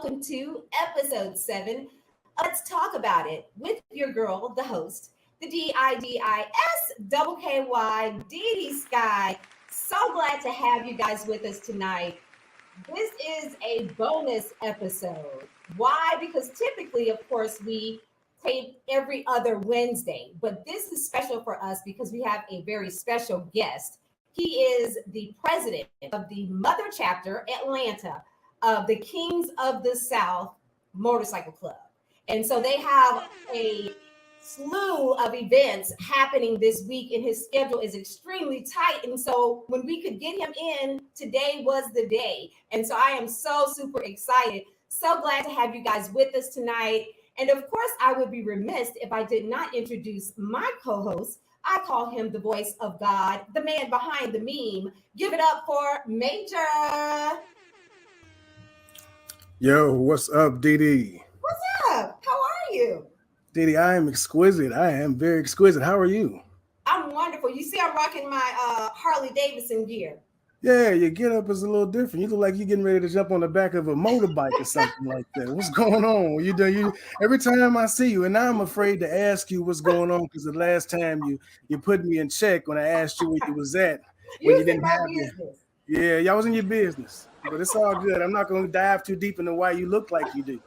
welcome to episode 7. Let's talk about it with your girl, the host, the DiDi DiDi Skky. So glad to have you guys with us tonight. This is a bonus episode. Why? Because typically, of course, we tape every other Wednesday, but this is special for us because we have a very special guest. He is the president of the Mother Chapter Atlanta of the Kingz of the South Motorcycle Club. And so they have a slew of events happening this week, and his schedule is extremely tight. And so when we could get him in, today was the day. And so I am so super excited. So glad to have you guys with us tonight. And of course, I would be remiss if I did not introduce my co-host. I call him the voice of God, the man behind the meme. Give it up for Maejor. Yo, what's up, DiDi? What's up? How are you? DiDi, I am exquisite. I am very exquisite. How are you? I'm wonderful. You see, I'm rocking my Harley Davidson gear. Yeah, your get up is a little different. You look like you're getting ready to jump on the back of a motorbike or something like that. What's going on? You every time I see you, and now I'm afraid to ask you what's going on because the last time you put me in check when I asked you where you was at when you didn't have business. Yeah, y'all was in your business. But it's all good. I'm not going to dive too deep into why you look like you do.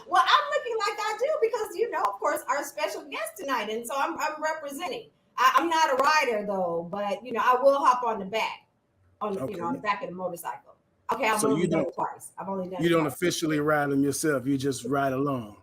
Well, I'm looking like I do because, of course, our special guest tonight. And so I'm representing. I'm not a rider, though, but, I will hop on the back, on the back of the motorcycle. Okay, I've only done it twice. You don't officially ride them yourself. You just ride along.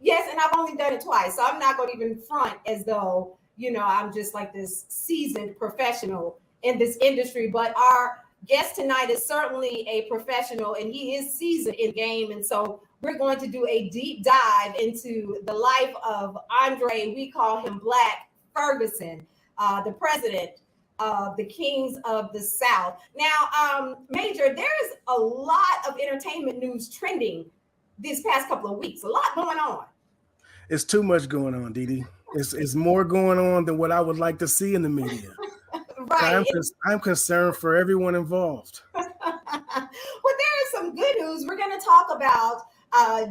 Yes, and I've only done it twice. So I'm not going to even front as though, I'm just like this seasoned professional in this industry. But our guest tonight is certainly a professional, and he is seasoned in game. And so we're going to do a deep dive into the life of Andre. We call him Blac Ferguson, the president of the Kingz of the South. Now, Maejor, there's a lot of entertainment news trending these past couple of weeks. A lot going on. It's too much going on, DiDi. It's more going on than what I would like to see in the media. Right. I'm concerned for everyone involved. Well, there is some good news. We're going to talk about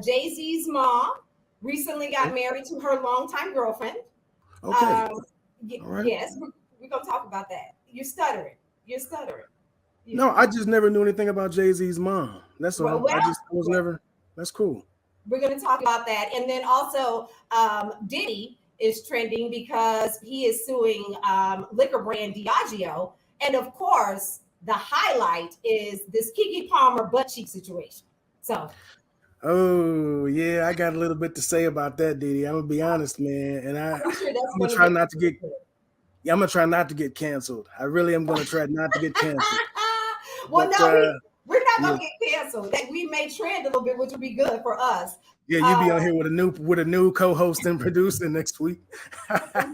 Jay-Z's mom recently got married to her longtime girlfriend. Okay. All right. Yes, we're going to talk about that. You're stuttering. No, I just never knew anything about Jay-Z's mom. That's all. That's cool. We're going to talk about that. And then also Diddy is trending because he is suing liquor brand Diageo. And of course, the highlight is this Keke Palmer butt cheek situation. So. Oh, yeah, I got a little bit to say about that, DiDi. I'm going to be honest, man. And I'm going to try not to get I'm going to try not to get canceled. I really am going to try not to get canceled. Well, but, we're not going to get canceled. That we may trend a little bit, which would be good for us. Yeah, you'll be on here with a new co-host and producer next week. But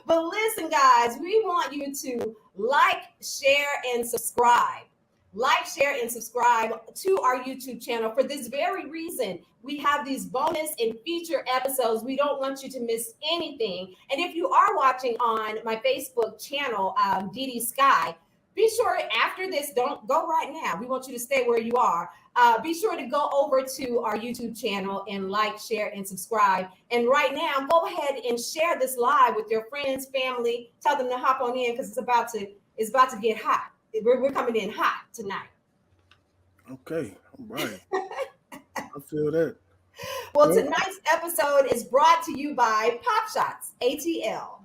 listen, guys, we want you to like, share, and subscribe. Like, share, and subscribe to our YouTube channel. For this very reason, we have these bonus and feature episodes. We don't want you to miss anything. And if you are watching on my Facebook channel, DiDi Skky, be sure after this, don't go right now. We want you to stay where you are. Be sure to go over to our YouTube channel and like, share, and subscribe. And right now, go ahead and share this live with your friends, family. Tell them to hop on in because it's about to get hot. We're coming in hot tonight. Okay, all right. I feel that. Well, tonight's episode is brought to you by PopShots ATL.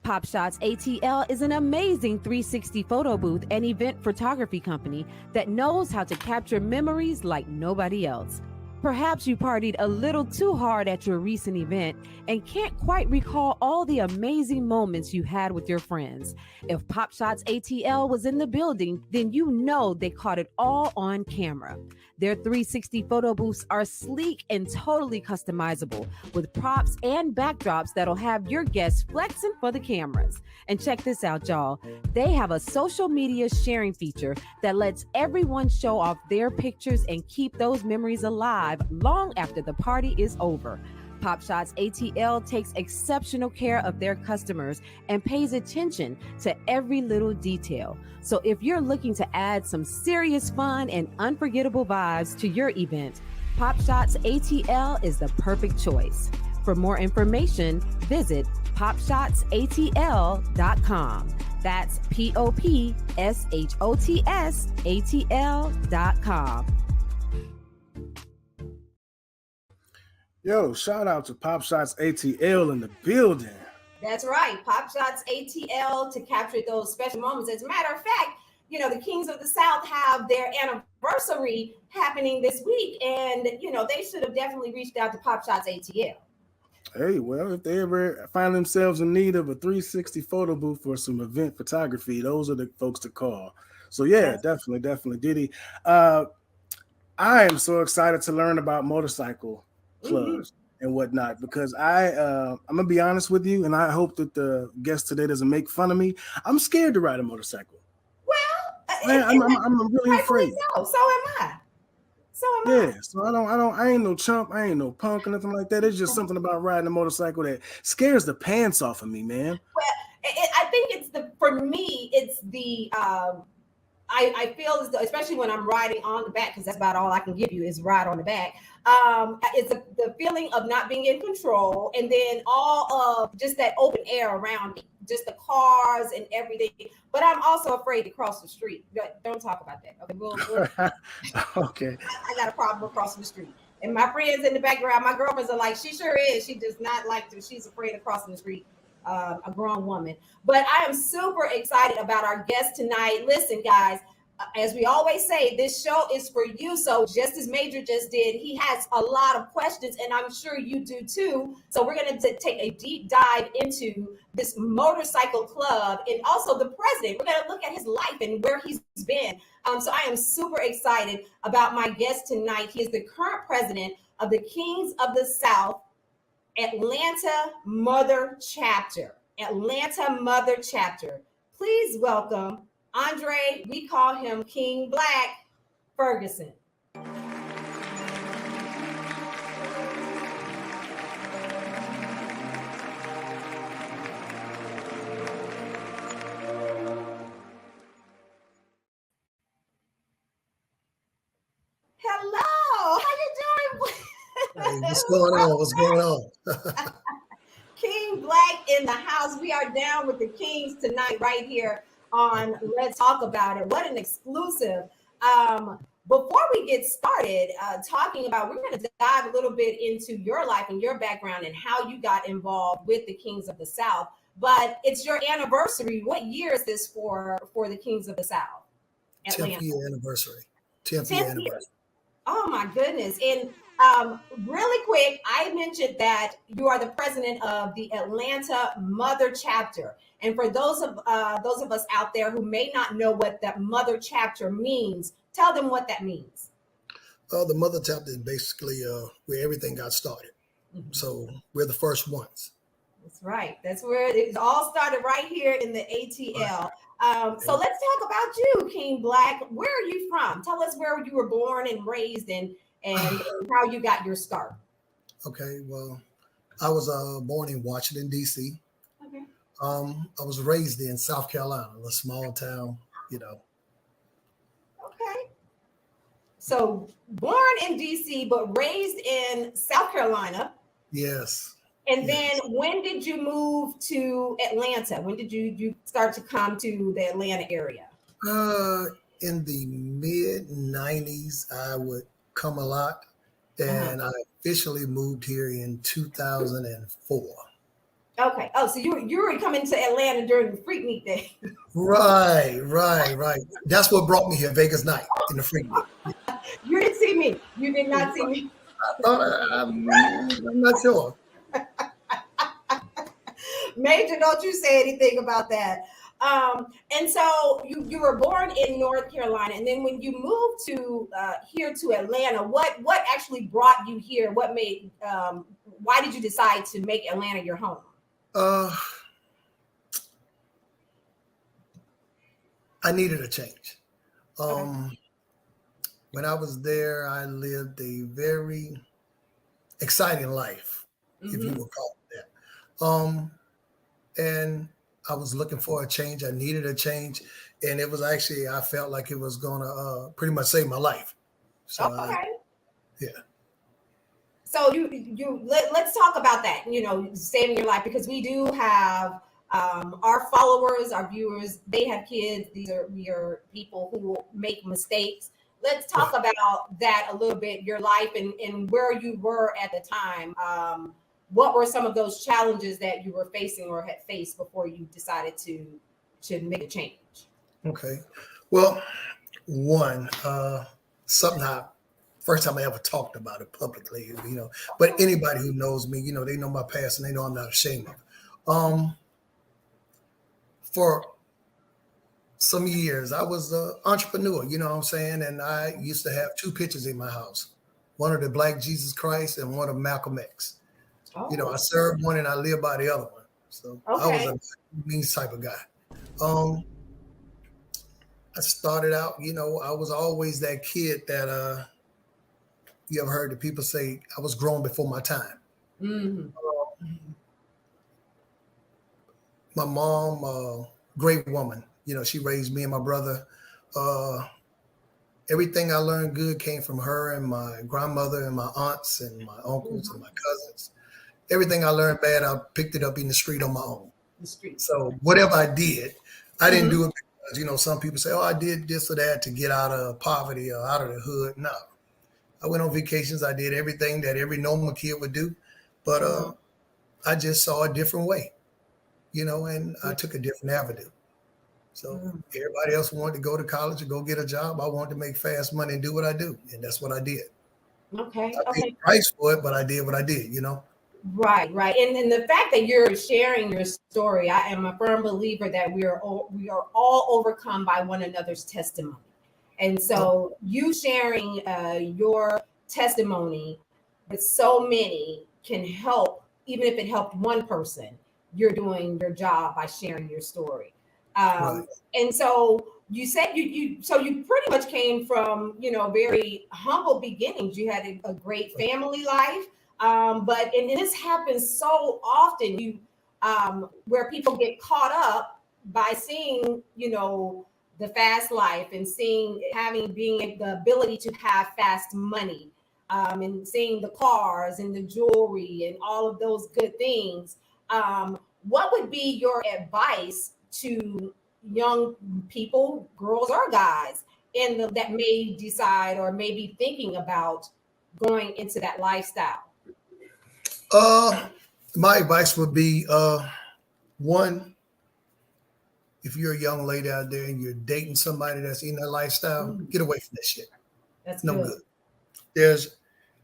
PopShots ATL is an amazing 360 photo booth and event photography company that knows how to capture memories like nobody else. Perhaps you partied a little too hard at your recent event and can't quite recall all the amazing moments you had with your friends. If PopShots ATL was in the building, then you know they caught it all on camera. Their 360 photo booths are sleek and totally customizable with props and backdrops that'll have your guests flexing for the cameras. And check this out, y'all. They have a social media sharing feature that lets everyone show off their pictures and keep those memories alive long after the party is over. PopShots ATL takes exceptional care of their customers and pays attention to every little detail. So if you're looking to add some serious fun and unforgettable vibes to your event, PopShots ATL is the perfect choice. For more information, visit PopShotsATL.com. That's POPSHOTS ATL.com. Yo, shout out to PopShots ATL in the building. That's right. PopShots ATL to capture those special moments. As a matter of fact, you know, the Kings of the South have their anniversary happening this week. And, you know, they should have definitely reached out to PopShots ATL. Hey, well, if they ever find themselves in need of a 360 photo booth for some event photography, those are the folks to call. So yeah, definitely, DiDi. I am so excited to learn about motorcycle clubs and whatnot because I'm gonna be honest with you, and I hope that the guest today doesn't make fun of me. I'm scared to ride a motorcycle. Well, I'm really afraid. So am I. Yeah, so I ain't no chump, I ain't no punk or nothing like that. It's just something about riding a motorcycle that scares the pants off of me, man. Well, I think for me, it's the I feel as though, especially when I'm riding on the back, because that's about all I can give you is ride on the back. It's the feeling of not being in control, and then all of just that open air around me, just the cars and everything. But I'm also afraid to cross the street. Don't talk about that. Okay, Okay. I got a problem with crossing the street. And my friends in the background, my girlfriends are like, she sure is. She does not like to. She's afraid of crossing the street. A grown woman. But I am super excited about our guest tonight. Listen, guys, as we always say, this show is for you. So just as Maejor just did, he has a lot of questions, and I'm sure you do too. So we're going to take a deep dive into this motorcycle club and also the president. We're going to look at his life and where he's been. So I am super excited about my guest tonight. He is the current president of the Kings of the South Atlanta Mother Chapter. Atlanta Mother Chapter. Please welcome Andre, we call him King Blac, Ferguson. Hello, how you doing? Hey, what's going on? What's going on? King Blac in the house. We are down with the Kings tonight, right here on Let's Talk About It. What an exclusive. Before we get started talking about, we're going to dive a little bit into your life and your background and how you got involved with the Kings of the South. But it's your anniversary. What year is this for the Kings of the South? Atlanta. 10th year anniversary. 10th year anniversary. Oh my goodness. And really quick, I mentioned that you are the president of the Atlanta Mother Chapter. And for those of us out there who may not know what that Mother Chapter means, tell them what that means. The Mother Chapter is basically where everything got started. Mm-hmm. So we're the first ones. That's right. That's where it all started, right here in the ATL. Right. So let's talk about you, King Blac. Where are you from? Tell us where you were born and raised and how you got your start. Okay, well, I was born in Washington, D.C. Okay. I was raised in South Carolina, a small town, you know. Okay. So born in D.C., but raised in South Carolina. Yes. And then when did you move to Atlanta? When did you start to come to the Atlanta area? In the mid-90s, I would come a lot. And I officially moved here in 2004. Okay. Oh, so you were coming to Atlanta during the Freak Day. Right. That's what brought me here, Vegas night in the Freak Meet. You didn't see me. You did not see me. I'm not sure. Maejor, don't you say anything about that. And so you were born in North Carolina, and then when you moved to here to Atlanta, what actually brought you here? What made why did you decide to make Atlanta your home? I needed a change. When I was there, I lived a very exciting life. if you would call it that. And I was looking for a change. I needed a change, and it was actually, I felt like it was gonna pretty much save my life. So Okay. yeah. So let's talk about that. You know, saving your life, because we do have our followers, our viewers. They have kids. These are your people who make mistakes. Let's talk about that a little bit. Your life and where you were at the time. What were some of those challenges that you were facing or had faced before you decided to make a change? Okay. Well, one, something first time I ever talked about it publicly, you know, but anybody who knows me, you know, they know my past and they know I'm not ashamed of. For some years, I was an entrepreneur, you know what I'm saying? And I used to have 2 pictures in my house, one of the Black Jesus Christ and one of Malcolm X. Oh. You know, I served one and I lived by the other one. So I was a mean type of guy. I started out, you know, I was always that kid that you ever heard the people say I was grown before my time. Mm-hmm. My mom, great woman, you know, she raised me and my brother. Everything I learned good came from her and my grandmother and my aunts and my uncles and my cousins. Everything I learned bad, I picked it up in the street on my own. The street. So whatever I did, I didn't do it because, you know, some people say, oh, I did this or that to get out of poverty or out of the hood. No. I went on vacations. I did everything that every normal kid would do. But I just saw a different way, you know, and I took a different avenue. So everybody else wanted to go to college or go get a job. I wanted to make fast money and do what I do. And that's what I did. Okay. I paid the price for it, but I did what I did, you know. Right. And the fact that you're sharing your story, I am a firm believer that we are all overcome by one another's testimony. And so you sharing your testimony with so many can help, even if it helped one person. You're doing your job by sharing your story. And so you said you pretty much came from, you know, very humble beginnings. You had a great family life. But this happens so often, where people get caught up by seeing, you know, the fast life and being the ability to have fast money, and seeing the cars and the jewelry and all of those good things. What would be your advice to young people, girls or guys, that may decide or may be thinking about going into that lifestyle? My advice would be, one, if you're a young lady out there and you're dating somebody that's in that lifestyle, get away from that shit. That's no good.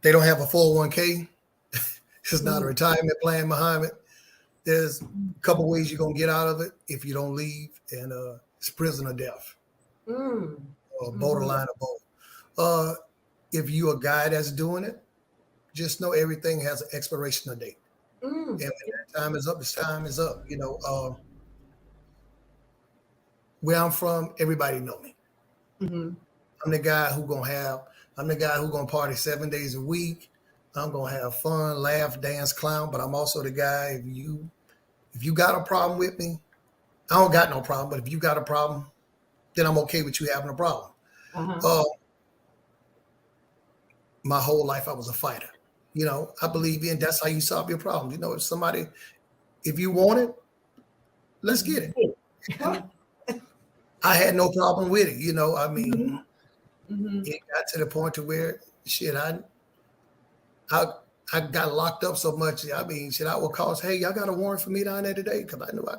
They don't have a 401k. There's not a retirement plan behind it. There's a couple ways you're gonna get out of it if you don't leave, and it's prison or death, or borderline of both. If you're a guy that's doing it, just know everything has an expiration date. And when that time is up, this time is up. You know, where I'm from, everybody know me. I'm the guy who gonna party 7 days a week. I'm gonna have fun, laugh, dance, clown. But I'm also the guy, if you got a problem with me, I don't got no problem. But if you got a problem, then I'm okay with you having a problem. My whole life I was a fighter. You know, I believe in that's how you solve your problems. You know, if you want it, let's get it. I had no problem with it. You know, I mean, it got to the point to where shit, I got locked up so much. I mean, shit, I would call, hey, y'all got a warrant for me down there today? Because I knew I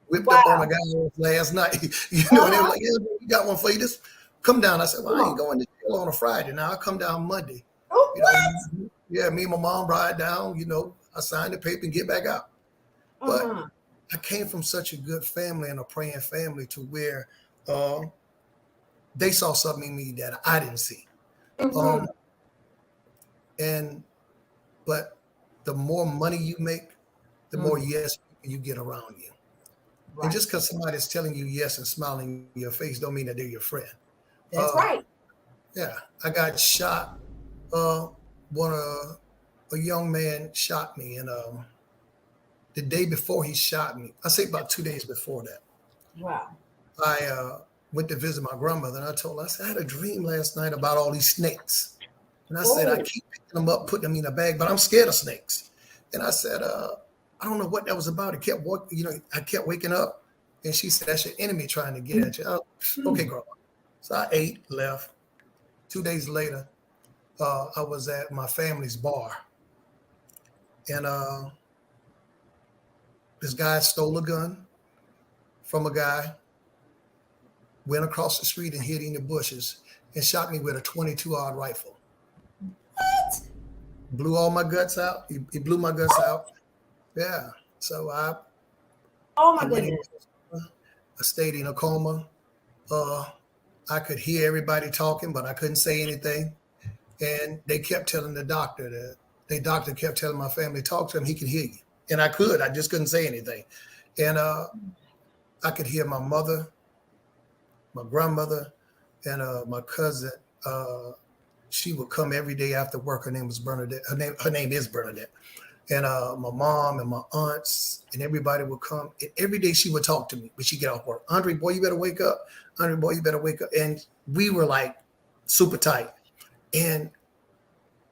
whipped up on a guy last night. You know, and they were like, yeah, we got one for you. Just come down. I said, well, I ain't going to jail on a Friday. Now I'll come down Monday. Oh, you know, yeah, me and my mom ride down, you know, I signed the paper and get back out. But I came from such a good family and a praying family to where they saw something in me that I didn't see. But the more money you make, the more yes you get around you. Right. And just because somebody's telling you yes and smiling in your face don't mean that they're your friend. That's right. Yeah, I got shot. One of a young man shot me, and the day before he shot me, I say about 2 days before that, Wow. I went to visit my grandmother, and I told her, I said, I had a dream last night about all these snakes. And I said, I keep picking them up, putting them in a bag, but I'm scared of snakes. And I said, I don't know what that was about. It kept walking, I kept waking up. And she said, that's your enemy trying to get at you. Okay, grandma. So I ate, left. 2 days later, I was at my family's bar. And this guy stole a gun from a guy, went across the street and hid in the bushes and shot me with a 22-aught rifle. What? Blew all my guts out. He blew my guts out. Yeah. So Oh my goodness. I stayed in a coma. I could hear everybody talking, but I couldn't say anything. And they kept telling the doctor that the doctor kept telling my family, talk to him, he can hear you. And I could, I just couldn't say anything. And I could hear my mother, my grandmother, and my cousin. She would come every day after work. Her name was Bernadette. Her name is Bernadette. And my mom and my aunts and everybody would come. And every day she would talk to me when she get off work. Andre, boy, you better wake up. Andre, boy, you better wake up. And we were like super tight. And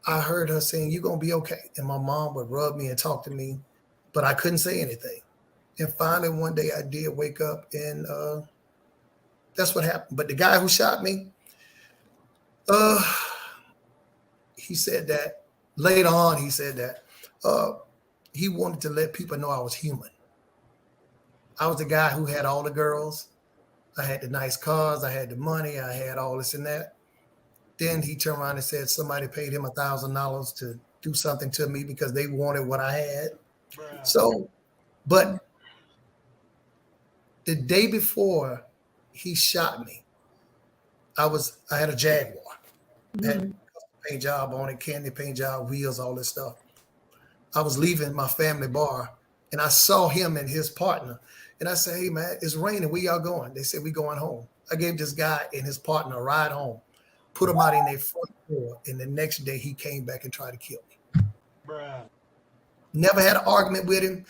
I heard her saying, you're going to be okay. And my mom would rub me and talk to me, but I couldn't say anything. And finally, one day I did wake up, and that's what happened. But the guy who shot me, he said that later on, he said that he wanted to let people know I was human. I was the guy who had all the girls. I had the nice cars. I had the money. I had all this and that. Then he turned around and said somebody paid him $1,000 to do something to me because they wanted what I had. Bruh. So, but the day before he shot me, I had a Jaguar. Mm-hmm. Had a paint job on it, candy paint job, wheels, all this stuff. I was leaving my family bar, and I saw him and his partner. And I said, hey, man, it's raining. Where y'all going? They said, we going home. I gave this guy and his partner a ride home, put them out in their front door, and the next day he came back and tried to kill me. Bruh. Never had an argument with him.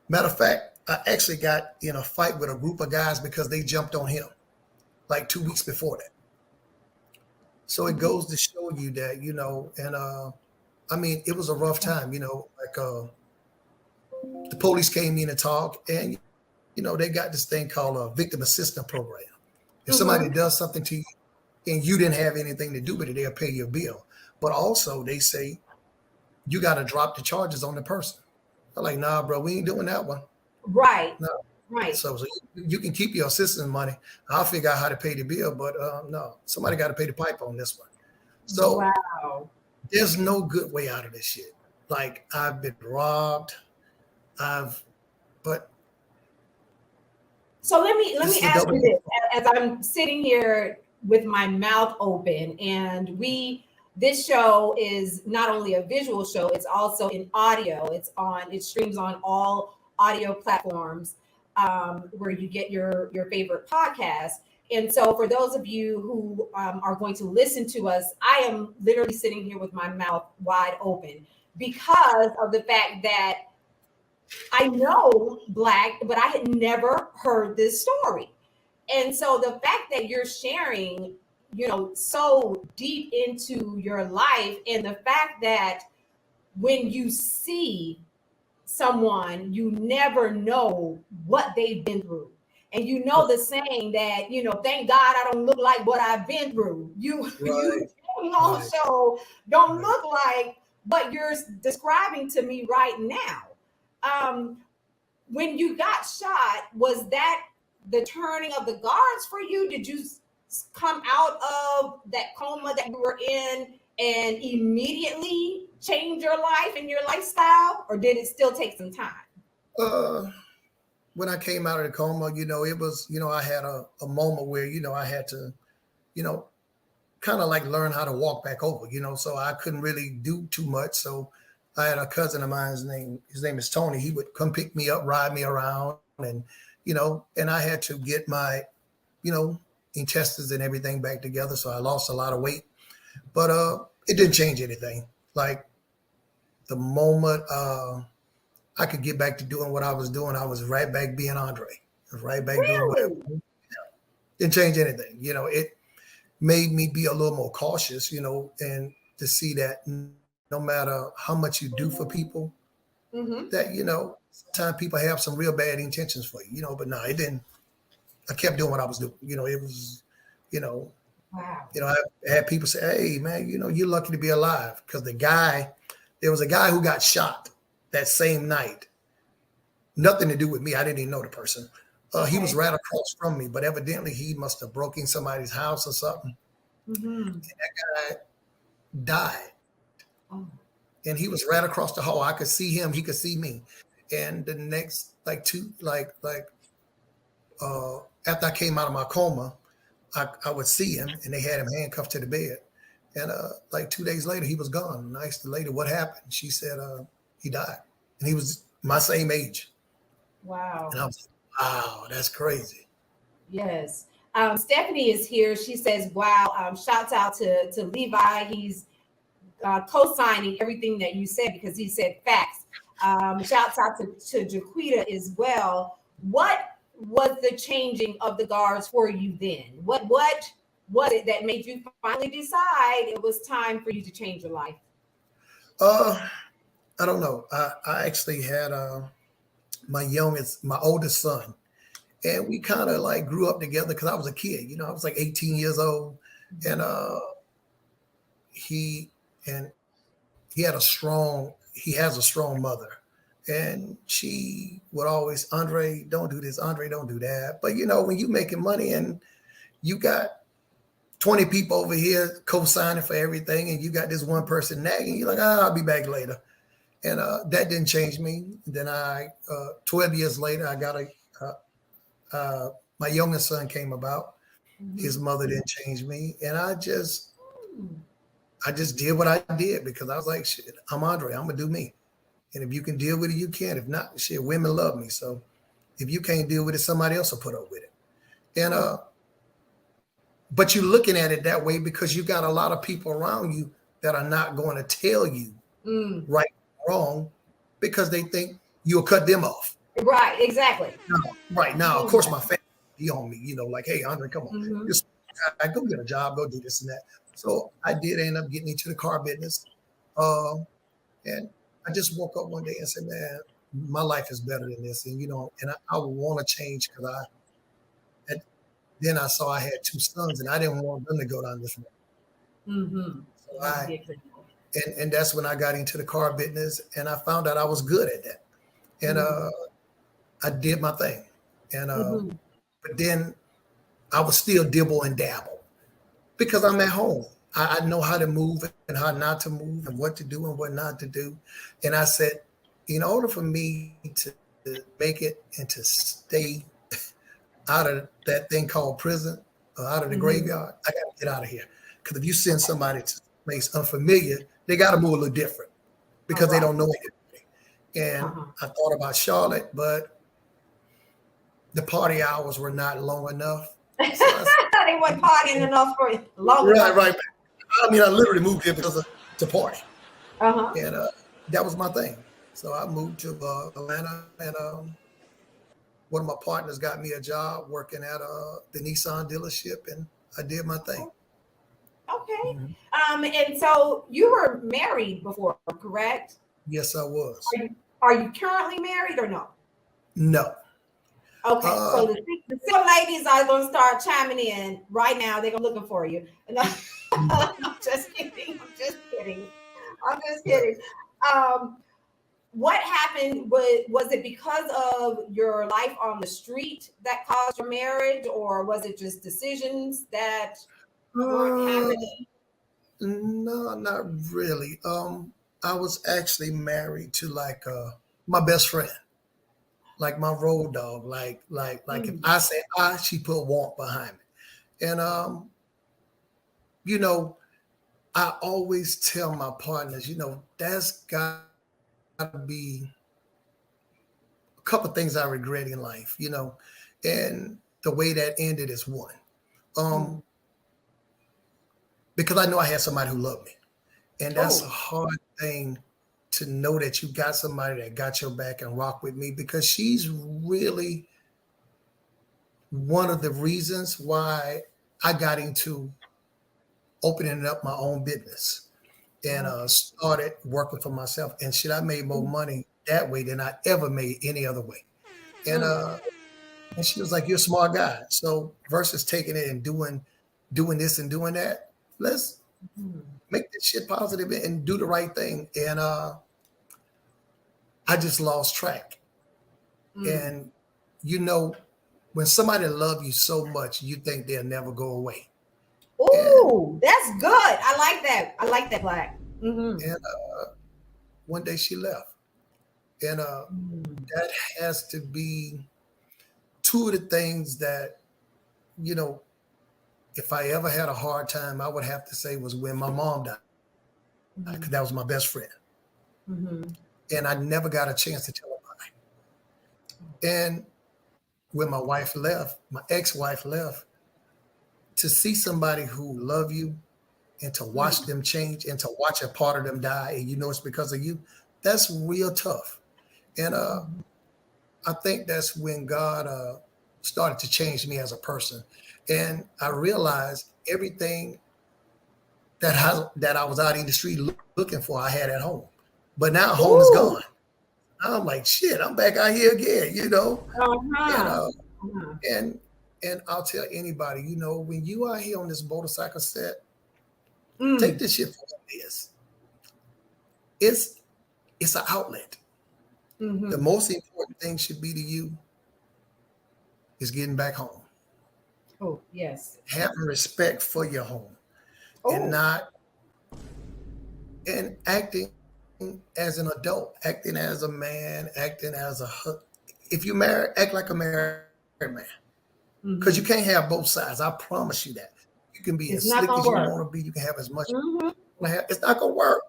Matter of fact, I actually got in a fight with a group of guys because they jumped on him like 2 weeks before that. So it goes to show you that, and I mean, it was a rough time, like the police came in and talked, and, they got this thing called a victim assistance program. If somebody does something to you and you didn't have anything to do with it, they'll pay your bill. But also they say, you got to drop the charges on the person. I'm like, nah, bro, we ain't doing that one. Right. No. Right. So you can keep your assistance money. I'll figure out how to pay the bill, but no, somebody got to pay the pipe on this one. So wow. There's no good way out of this shit. Like, I've been robbed. So let me ask you this, as I'm sitting here with my mouth open, and this show is not only a visual show, it's also in audio. It streams on all audio platforms where you get your favorite podcast. And so for those of you who are going to listen to us, I am literally sitting here with my mouth wide open because of the fact that I know Blacc, but I had never heard this story. And so the fact that you're sharing, so deep into your life, and the fact that when you see someone, you never know what they've been through. And the saying that, thank God I don't look like what I've been through. You also don't look like what you're describing to me right now. When you got shot, was that the turning of the guards for you? Did you come out of that coma that you were in and immediately change your life and your lifestyle, or did it still take some time? When I came out of the coma, it was, I had a moment where, I had to, kind of like learn how to walk back over, so I couldn't really do too much. So I had a cousin of mine, his name is Tony. He would come pick me up, ride me around, and, and I had to get my, intestines and everything back together. So I lost a lot of weight, but it didn't change anything. Like, the moment I could get back to doing what I was doing, I was right back being Andre. I was right back doing whatever. Really? Didn't change anything. It made me be a little more cautious, and to see that no matter how much you do for people, Mm-hmm. that, sometimes people have some real bad intentions for you, but no, it didn't. I kept doing what I was doing. It was, Wow. I had people say, hey, man, you're lucky to be alive. Because there was a guy who got shot that same night. Nothing to do with me. I didn't even know the person. He was right across from me, but evidently he must have broken somebody's house or something. Mm-hmm. And that guy died. Oh. And he was right across the hall. I could see him. He could see me. And the next, after I came out of my coma, I would see him, and they had him handcuffed to the bed. And 2 days later, he was gone. And I asked the lady what happened. She said he died, and he was my same age. Wow. And I was like, wow, that's crazy. Yes. Stephanie is here. She says, wow, shouts out to Levi. He's co-signing everything that you said because he said facts. Shouts out to Jaquita as well. What was the changing of the guards for you then? What was it that made you finally decide it was time for you to change your life? I don't know. I actually had my oldest son, and we kind of grew up together because I was a kid. I was 18 years old, and he has a strong mother. And she would always, Andre, don't do this, Andre, don't do that. But when you making money and you got 20 people over here co-signing for everything, and you got this one person nagging, you're like, I'll be back later. And that didn't change me. Then 12 years later, I got my youngest son came about. Mm-hmm. His mother didn't change me. And I just did what I did because I was like, shit, I'm Andre, I'm gonna do me. And if you can deal with it, you can. If not, shit, women love me. So if you can't deal with it, somebody else will put up with it. And but you're looking at it that way because you got a lot of people around you that are not going to tell you right or wrong because they think you'll cut them off. Right, exactly. Right now, of course, my family be on me, like, hey, Andre, come on. Just go get a job, go do this and that. So I did end up getting into the car business. And I just woke up one day and said, man, my life is better than this. And, and I would want to change because then I saw I had 2 sons and I didn't want them to go down this road. Mm-hmm. So and that's when I got into the car business and I found out I was good at that. And I did my thing. And but then I was still dibble and dabble because I'm at home. I know how to move and how not to move and what to do and what not to do. And I said, in order for me to make it and to stay out of that thing called prison or out of the graveyard, I got to get out of here. Because if you send somebody to a place unfamiliar, they got to move a little different because they don't know anything. And I thought about Charlotte, but the party hours were not long enough. So they weren't partying enough for long enough. Right. I mean, I literally moved here because to party. And that was my thing. So I moved to Atlanta, and one of my partners got me a job working at the Nissan dealership, and I did my thing. Okay. And so you were married before, correct? Yes, I was. Are you currently married or no? No. Okay, so the single ladies are going to start chiming in right now. They're looking for you. No, I'm just kidding. What happened? Was it because of your life on the street that caused your marriage, or was it just decisions that weren't happening? No, not really. I was actually married to my best friend. Like my road dog, if I say I, she put want behind me. And I always tell my partners, that's got to be a couple of things I regret in life, and the way that ended is one. Because I know I had somebody who loved me. And that's a hard thing to know that you got somebody that got your back and rock with me, because she's really one of the reasons why I got into opening up my own business and started working for myself. And shit, I made more money that way than I ever made any other way. And she was like, "You're a smart guy. So versus taking it and doing this and doing that, let's make this shit positive and do the right thing." And I just lost track. And you know, when somebody loves you so much, you think they'll never go away. Ooh, that's good. I like that. I like that, Blac. And one day she left. And that has to be two of the things that, you know, if I ever had a hard time, I would have to say was when my mom died. Because that was my best friend. And I never got a chance to tell her about it. And when my wife left, my ex-wife left, to see somebody who love you and to watch them change and to watch a part of them die, and you know it's because of you, that's real tough. And I think that's when God started to change me as a person. And I realized everything that I was out in the street looking for, I had at home. But now home is gone. I'm like, shit, I'm back out here again, you know? And I'll tell anybody, you know, when you are here on this motorcycle set, take this shit for what it is. It's an outlet. The most important thing should be to you is getting back home. Oh, yes. Having respect for your home and acting as an adult, acting as a man, acting as a if you marry, act like a married man. Because you can't have both sides. I promise you that. You can be as slick as you want to be. You can have as much as you want to have. It's not going to work.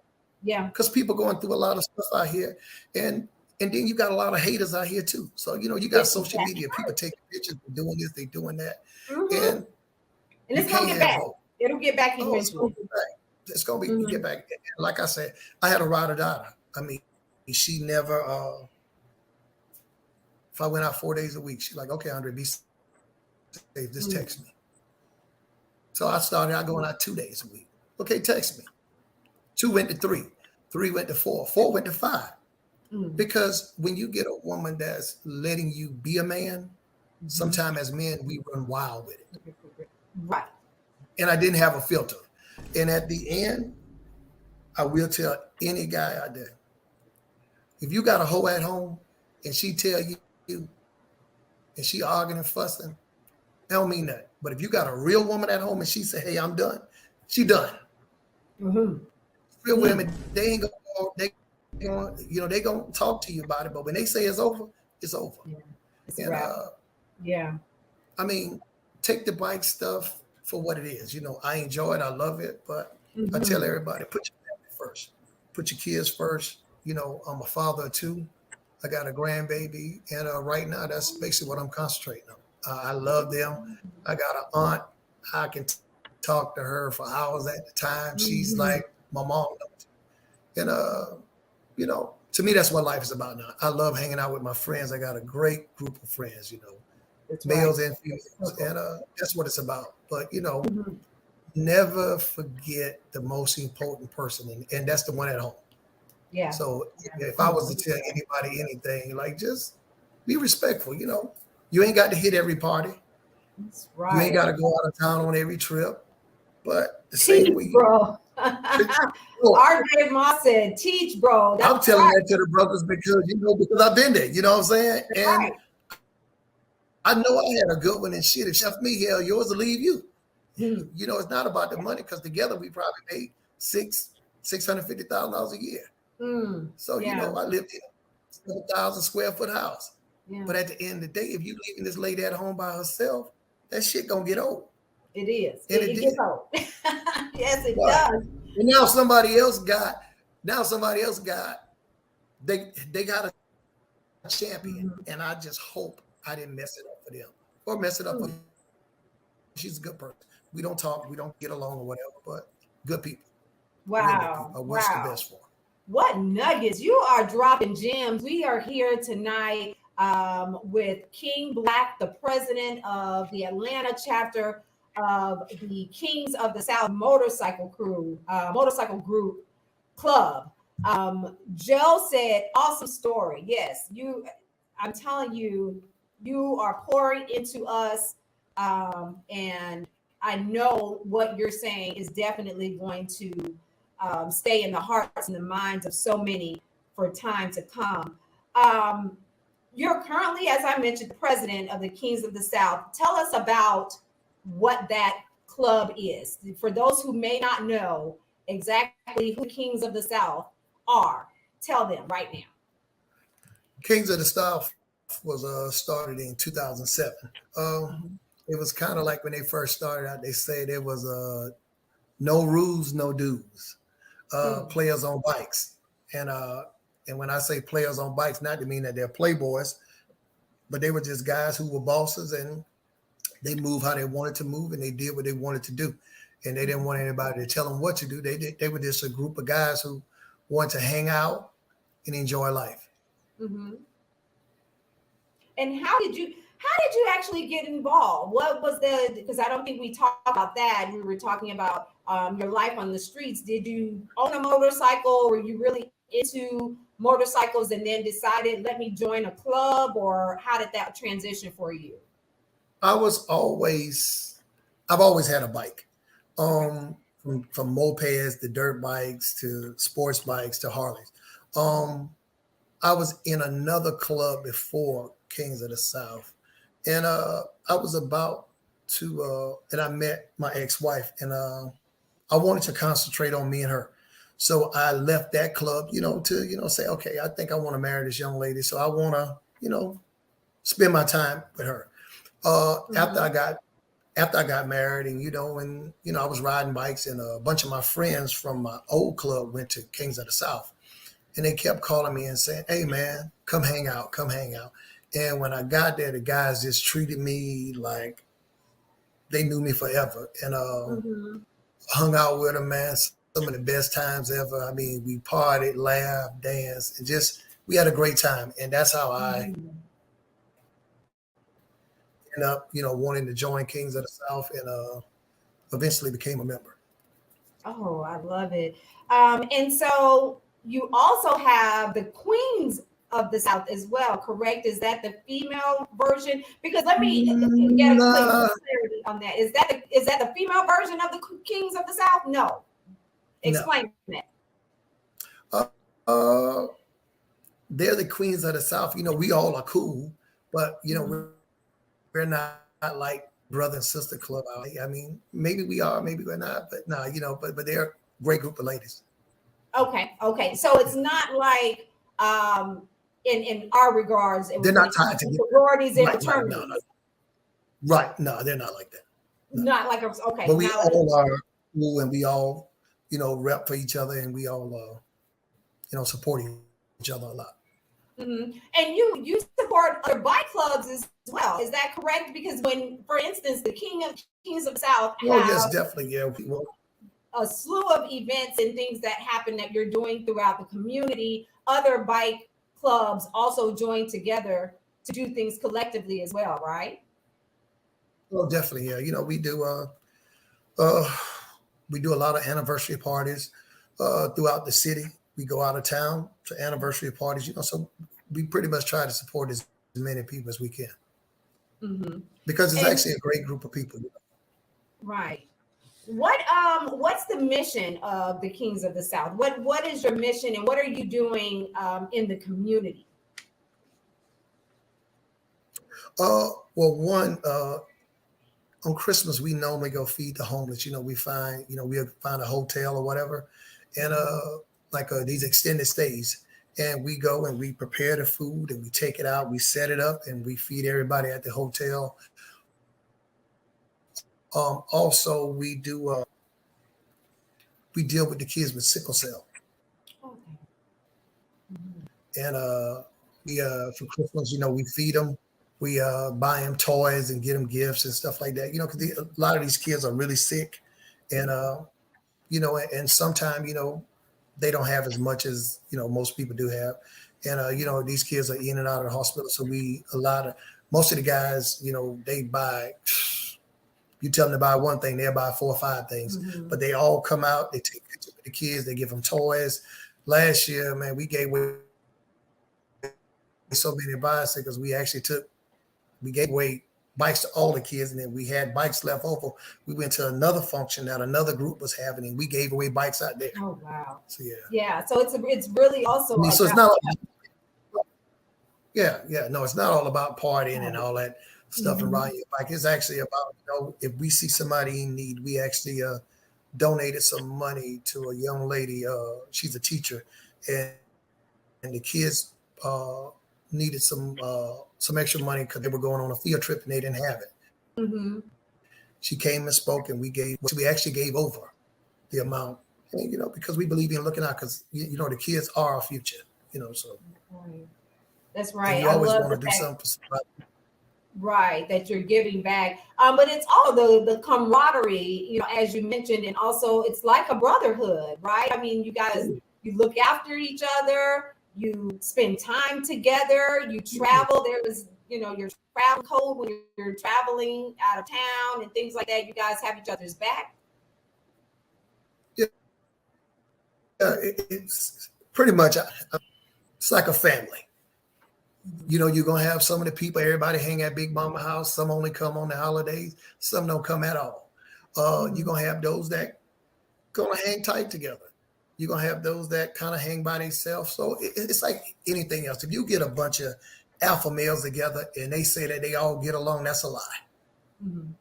Yeah. Because people going through a lot of stuff out here. And then you got a lot of haters out here too. So, you know, you got social media, people taking pictures, they doing this, they doing that. And it's going to get back. It'll get back eventually. It's going to be get back. Like I said, I had a rider daughter. I mean, she never, if I went out 4 days a week, she's like, okay, Andre, be safe, just text me. So I started out going out 2 days a week. Okay, text me. 2 went to 3. 3 went to 4. 4 went to 5. Because when you get a woman that's letting you be a man, sometimes as men, we run wild with it. Right. And I didn't have a filter. And at the end, I will tell any guy out there, if you got a hoe at home and she tell you and she arguing and fussing, that don't mean that. But if you got a real woman at home and she say, hey, I'm done, she done. Real women, they ain't gonna, you know, they gonna talk to you about it, but when they say it's over, it's over. I mean, take the bike stuff for what it is. You know, I enjoy it, I love it, but I tell everybody, put your family first, put your kids first. You know, I'm a father of 2. I got a grandbaby, and right now that's basically what I'm concentrating on. I love them. I got an aunt. I can talk to her for hours at the time. She's like my mom. And you know, to me, that's what life is about now. I love hanging out with my friends. I got a great group of friends, you know, males and females, and that's what it's about. But, you know, never forget the most important person, and that's the one at home. Yeah. So if I was to tell anybody anything, like, just be respectful, you know. You ain't got to hit every party. That's right. You ain't got to go out of town on every trip. But the same way, bro. Our Dave Moss said, teach, bro. I'm telling that to the brothers because I've been there. You know what I'm saying? And I know I had a good one and shit. If left me, hell, yours will leave you. You know, it's not about the money, because together we probably made $650,000 a year. So you know, I lived in a 7,000 square foot house. But at the end of the day, if you leaving this lady at home by herself, that shit gonna get old. It is. It gets old. Yes, it does. And now somebody else got, they got a champion. And I just hope I didn't mess it up for them or mess it up for them. She's a good person. We don't talk, we don't get along or whatever, but good people. Wow. I wish the best for her. What nuggets. You are dropping gems. We are here tonight with King Blac, the president of the Atlanta chapter of the Kings of the South motorcycle group club. Joe said, awesome story. Yes, I'm telling you, you are pouring into us. And I know what you're saying is definitely going to stay in the hearts and the minds of so many for time to come. You're currently, as I mentioned, the president of the Kings of the South. Tell us about what that club is. For those who may not know exactly who Kings of the South are, tell them right now. Kings of the South was started in 2007. It was kind of like when they first started out, they said there was no rules, no dues. Players on bikes. And when I say players on bikes, not to mean that they're playboys, but they were just guys who were bosses and they moved how they wanted to move and they did what they wanted to do. And they didn't want anybody to tell them what to do. They were just a group of guys who wanted to hang out and enjoy life. Mm-hmm. And how did you actually get involved? What was because I don't think we talked about that. We were talking about your life on the streets. Did you own a motorcycle? Were you really into motorcycles and then decided, let me join a club? Or how did that transition for you? I've always had a bike. From mopeds to dirt bikes to sports bikes to Harleys. I was in another club before Kings of the South. And I was about to, and I met my ex-wife, and I wanted to concentrate on me and her. So I left that club, to, say, okay, I think I want to marry this young lady. So I want to, spend my time with her. After I got married and, I was riding bikes and a bunch of my friends from my old club went to Kings of the South. And they kept calling me and saying, hey, man, come hang out. And when I got there, the guys just treated me like they knew me forever. And hung out with them, man. Some of the best times ever. I mean, we partied, laughed, danced, and we had a great time. And that's how I ended up, wanting to join Kings of the South and eventually became a member. Oh, I love it. And so you also have the Queens of the South as well, correct? Is that the female version? Because let me get a clarity on that. Is that the female version of the Kings of the South? No. Explain that. They're the Queens of the South. We all are cool, but we're not like brother and sister club. I mean, maybe we are, maybe we're not, but no, but they're a great group of ladies. Okay. So it's not like in our regards, they're not tied to sororities and fraternities. Right. No, they're not like that. No. Not like okay. But we all are cool and we all, rep for each other and we all support each other a lot. Mm-hmm. And you support other bike clubs as well. Is that correct? Because when, for instance, the Kings of the South yes, definitely. Yeah. A slew of events and things that happen that you're doing throughout the community, other bike clubs also join together to do things collectively as well, right? Well, definitely, yeah. We do a lot of anniversary parties throughout the city. We go out of town to anniversary parties, so we pretty much try to support as many people as we can. Because it's actually a great group of people. Right. What's the mission of the Kings of the South? What is your mission and what are you doing in the community? Well, one, on Christmas, we normally go feed the homeless. We find a hotel or whatever, and these extended stays. And we go and we prepare the food and we take it out, we set it up and we feed everybody at the hotel. Also, we deal with the kids with sickle cell. Okay. And we for Christmas, we feed them. We buy them toys and get them gifts and stuff like that. Because a lot of these kids are really sick, and and sometimes they don't have as much as, most people do have. And, these kids are in and out of the hospital. So most of the guys, they buy, you tell them to buy one thing, they'll buy 4 or 5 things, but they all come out, they take pictures with the kids, they give them toys. Last year, man, we gave away so many bicycles. We gave away bikes to all the kids, and then we had bikes left over. We went to another function that another group was having, and we gave away bikes out there. Oh wow! So yeah, yeah. So it's really also. So it's not. Yeah. No, it's not all about partying and all that stuff and riding your bike. It's actually about, if we see somebody in need, we actually donated some money to a young lady. She's a teacher, and the kids needed some extra money because they were going on a field trip and they didn't have it. She came and spoke, and we actually gave over the amount, and, because we believe in looking out, because the kids are our future. So that's right. You always want to do something for somebody. Right, that you're giving back. But it's all the camaraderie, as you mentioned, and also it's like a brotherhood, right? I mean, you guys, you look after each other, you spend time together, you travel. There was, your travel code when you're traveling out of town and things like that. You guys have each other's back. Yeah, it's pretty much, it's like a family. You're going to have some of the people, everybody hang at Big Mama house. Some only come on the holidays. Some don't come at all. You're going to have those that going to hang tight together. You're going to have those that kind of hang by themselves. So it's like anything else. If you get a bunch of alpha males together and they say that they all get along, that's a lie.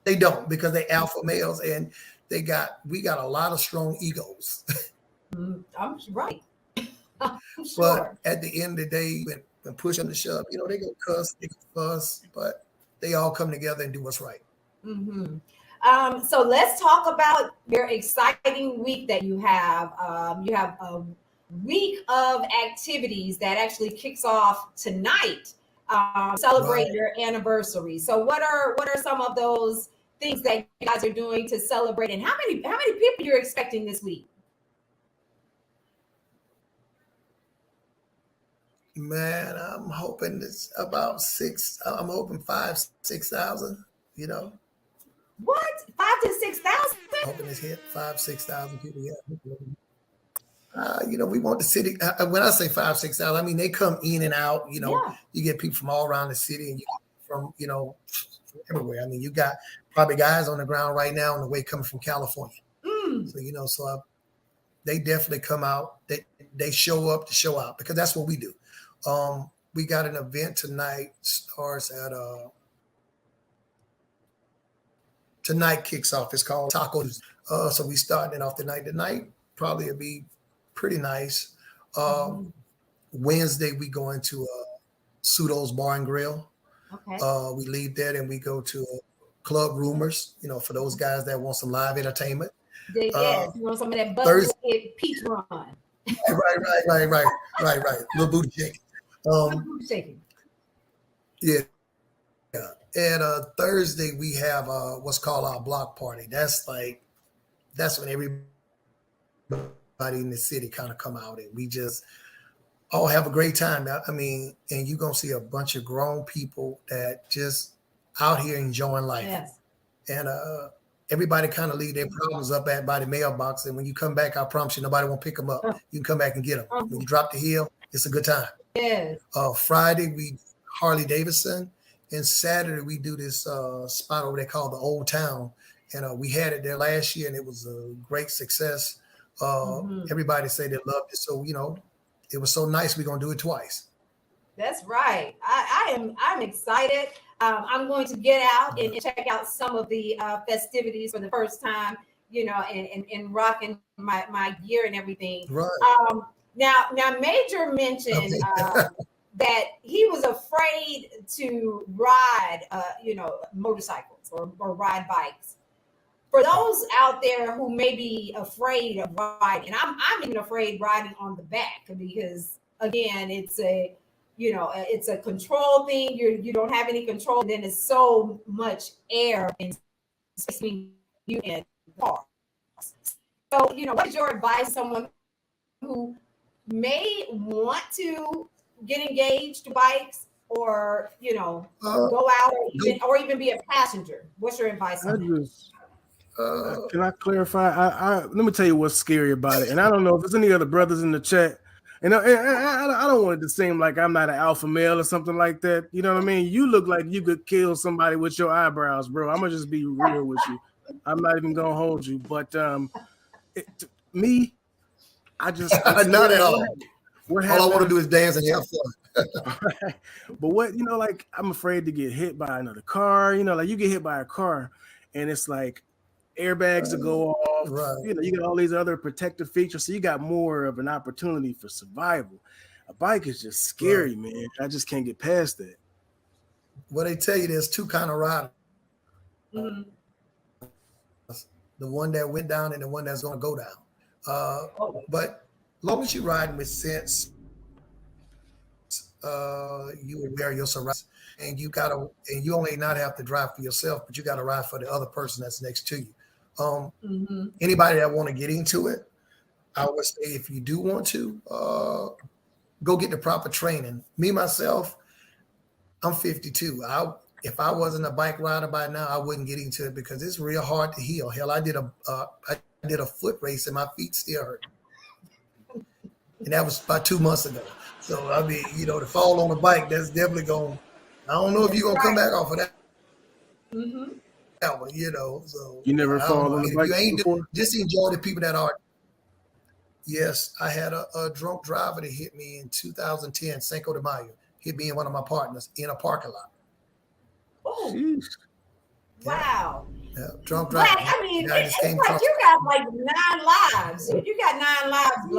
They don't, because they alpha males, and we got a lot of strong egos. I'm right. I'm sure. But at the end of the day, when push them to shove, they go cuss, they go fuss, but they all come together and do what's right. So let's talk about your exciting week that you have. You have a week of activities that actually kicks off tonight. Celebrate your anniversary. So what are some of those things that you guys are doing to celebrate, and how many people you're expecting this week? Man, I'm hoping it's about 5,000-6,000, What? 5,000 to 6,000? Hoping it's hit 5,000-6,000 people. Yeah. We want the city. When I say 5,000-6,000, I mean they come in and out. You get people from all around the city, and from from everywhere. I mean, you got probably guys on the ground right now on the way coming from California. So they definitely come out. They show up to show out, because that's what we do. We got an event tonight. Starts at tonight kicks off. It's called Tacos. So we starting it off tonight. Tonight probably will be pretty nice. Wednesday we go into Pseudo's Bar and Grill. Okay. We leave there and we go to Club Rumors. For those guys that want some live entertainment. Yes, you want some of that bucket peach run. Right. Little booty shaking. Yeah. And Thursday we have what's called our block party. That's when everybody in the city kind of come out, and we just all have a great time. I mean, and you're gonna see a bunch of grown people that just out here enjoying life. Yes. And everybody kind of leave their problems up by the mailbox, and when you come back, I promise you, nobody won't pick them up. You can come back and get them. When you drop the hill, it's a good time. Yes. Friday we Harley Davidson, and Saturday we do this spot over there called the Old Town, and we had it there last year, and it was a great success. Everybody said they loved it, so it was so nice. We're gonna do it twice. That's right. I'm excited. I'm going to get out and check out some of the festivities for the first time, and rocking my gear and everything. Right. Now Maejor mentioned that he was afraid to ride, motorcycles or ride bikes. For those out there who may be afraid of riding, and I'm even afraid riding on the back, because again, it's a control thing. You don't have any control. And then it's so much air in between you and the car. So, what is your advice to someone who may want to get engaged to bikes, or go out, or even be a passenger? What's your advice on that? Can I clarify? Let me tell you what's scary about it. And I don't know if there's any other brothers in the chat. And I don't want it to seem like I'm not an alpha male or something like that. You know what I mean? You look like you could kill somebody with your eyebrows, bro. I'm gonna just be real with you. I'm not even gonna hold you. But me, I just not at all. What all I want to do is dance and have fun. But what, like I'm afraid to get hit by another car. Like you get hit by a car, and it's like airbags to go off. Right. You got all these other protective features, so you got more of an opportunity for survival. A bike is just scary, man. I just can't get past that. Well, they tell you there's two kind of riders. Mm-hmm. The one that went down and the one that's going to go down. But long as you're riding with sense, you aware of your surroundings, and you only not have to drive for yourself, but you got to ride for the other person that's next to you. Anybody that want to get into it, I would say if you do want to, go get the proper training. Me, myself, I'm 52. If I wasn't a bike rider by now, I wouldn't get into it because it's real hard to heal. Hell, I did a foot race and my feet still hurt. And that was about 2 months ago. So, I mean, to fall on a bike, that's definitely going, I don't know if you're going to come back off of that. That one, so. You never fall on a bike before? Just enjoy the people that are. Yes, I had a drunk driver that hit me in 2010, Cinco de Mayo. Hit me and one of my partners in a parking lot. Oh, wow. Yeah, drunk driver. Blac, I mean, it's like you got like 9 lives. You got 9 lives. Blac.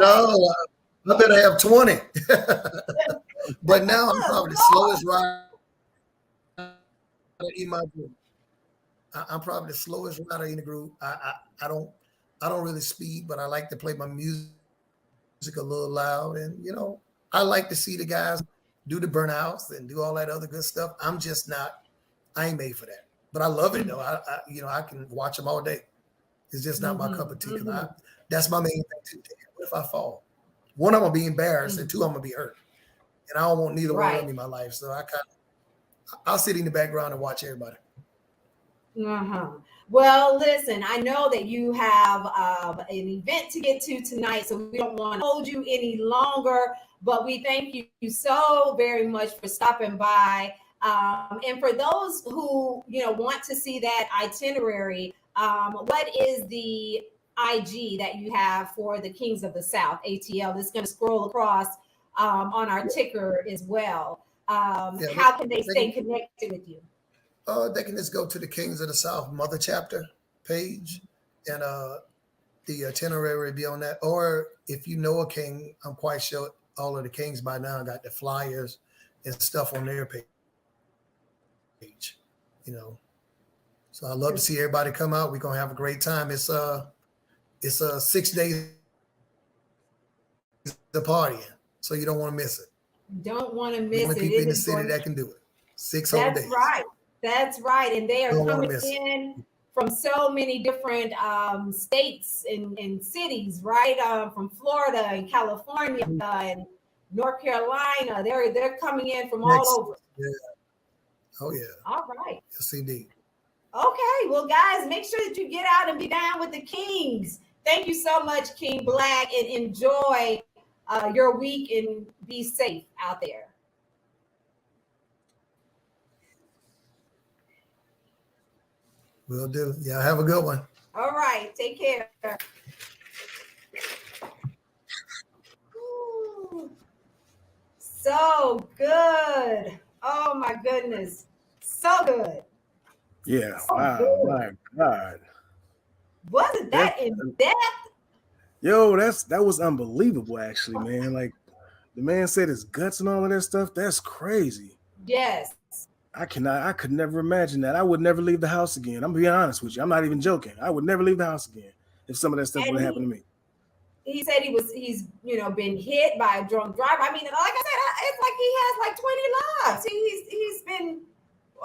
No, I better have 20. But now I'm probably the slowest rider in my group. I'm probably the slowest rider in the group. I don't really speed, but I like to play my music a little loud, and I like to see the guys do the burnouts and do all that other good stuff. I'm just not. I ain't made for that, but I love it though. I can watch them all day. It's just not my cup of tea. That's my main thing too. What if I fall? One, I'm gonna be embarrassed, and 2, I'm gonna be hurt, and I don't want neither one of them in my life. So I'll sit in the background and watch everybody. Well, listen, I know that you have an event to get to tonight, so we don't want to hold you any longer, but we thank you so very much for stopping by. And for those who, want to see that itinerary, what is the IG that you have for the Kingz of the South, ATL? That's going to scroll across on our ticker as well. How can they stay connected with you? They can just go to the Kingz of the South Mother Chapter page, and the itinerary will be on that. Or if you know a king, I'm quite sure all of the kings by now got the flyers and stuff on their page. So I love to see everybody come out. We're gonna have a great time. It's 6 days the partying, so you don't want to miss it. Don't want to miss it. People in the city that can do it. 6 whole days. That's right. And they are coming in from so many different states and cities, right? From Florida and California and North Carolina. They're coming in from all over. Yeah. Oh, yeah. All right. Yes, indeed. Okay. Well, guys, make sure that you get out and be down with the Kingz. Thank you so much, King Blac, and enjoy your week and be safe out there. Will do. Yeah, have a good one. All right. Take care. Ooh, so good. Oh, my goodness. So good. Yeah. So wow. Good. My God. Wasn't that in depth? Yo, that was unbelievable, actually, man. Like, the man said his guts and all of that stuff. That's crazy. Yes. I could never imagine that. I would never leave the house again. I'm being honest with you. I'm not even joking. I would never leave the house again if some of that stuff would happen to me. He said he's been hit by a drunk driver. I mean, like I said, it's like he has like 20 lives. He's been,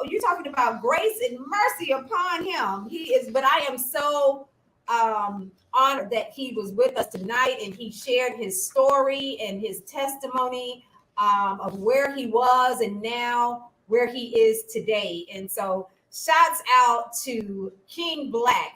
you're talking about grace and mercy upon him. He is, but I am so honored that he was with us tonight and he shared his story and his testimony of where he was and now where he is today. And so shouts out to King Blac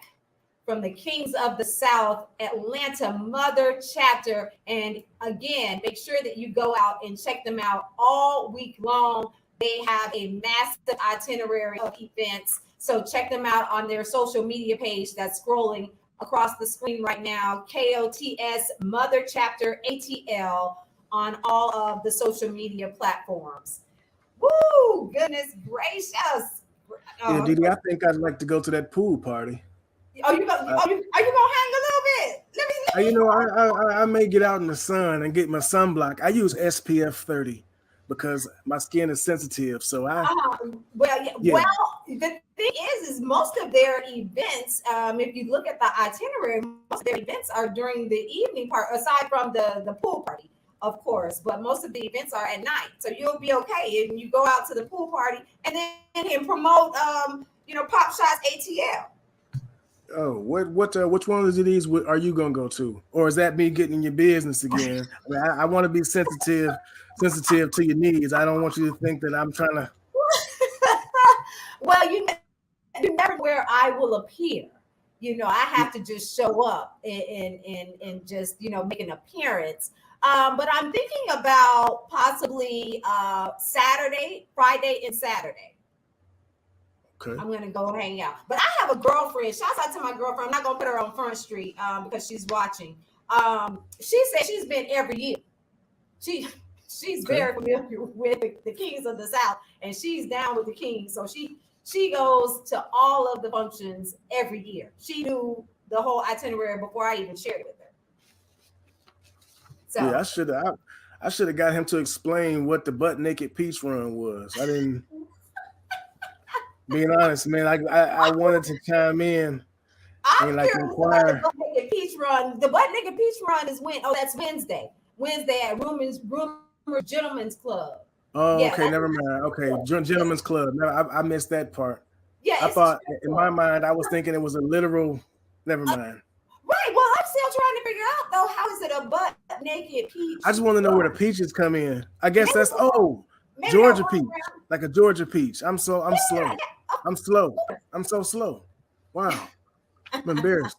from the Kingz of the South Atlanta Mother Chapter. And again, make sure that you go out and check them out all week long. They have a massive itinerary of events. So check them out on their social media page that's scrolling across the screen right now. KOTS Mother Chapter ATL on all of the social media platforms. Woo! Goodness gracious. Yeah, DiDi, I think I'd like to go to that pool party. Are you gonna hang a little bit? Let me. You know, I may get out in the sun and get my sunblock. I use SPF 30 because my skin is sensitive. So Well, the thing is most of their events, if you look at the itinerary, most of their events are during the evening part, aside from the pool party, of course. But most of the events are at night, so you'll be okay. And you go out to the pool party and then promote, PopShots ATL. Oh, which one of these are you gonna go to, or is that me getting in your business again? I mean, I want to be sensitive to your needs. I don't want you to think that I'm trying to. Well, you never where I will appear. I have to just show up and just make an appearance. But I'm thinking about possibly Saturday, Friday, and Saturday. Okay. I'm gonna go hang out. But I have a girlfriend. Shouts out to my girlfriend. I'm not gonna put her on Front Street because she's watching. She said she's been every year. She's very familiar with the Kingz of the South, and she's down with the Kingz. So she goes to all of the functions every year. She knew the whole itinerary before I even shared it with her. So yeah, I should have got him to explain what the butt naked peach run was. I didn't. Being honest, man, I wanted to chime in. I'm curious about the butt naked peach run. The butt naked peach run is when? Oh, that's Wednesday. Wednesday at Rumors Gentlemen's Club. Oh, yeah, okay, never mind. Okay, Gentlemen's Club. No, I missed that part. Yeah, I thought in my mind I was thinking it was a literal. Never mind. Right. Well, I'm still trying to figure out though. How is it a butt naked peach? I just want to know where the peaches come in. I guess that's Georgia peach, like a Georgia peach. I'm slow. I'm so slow. Wow. I'm embarrassed.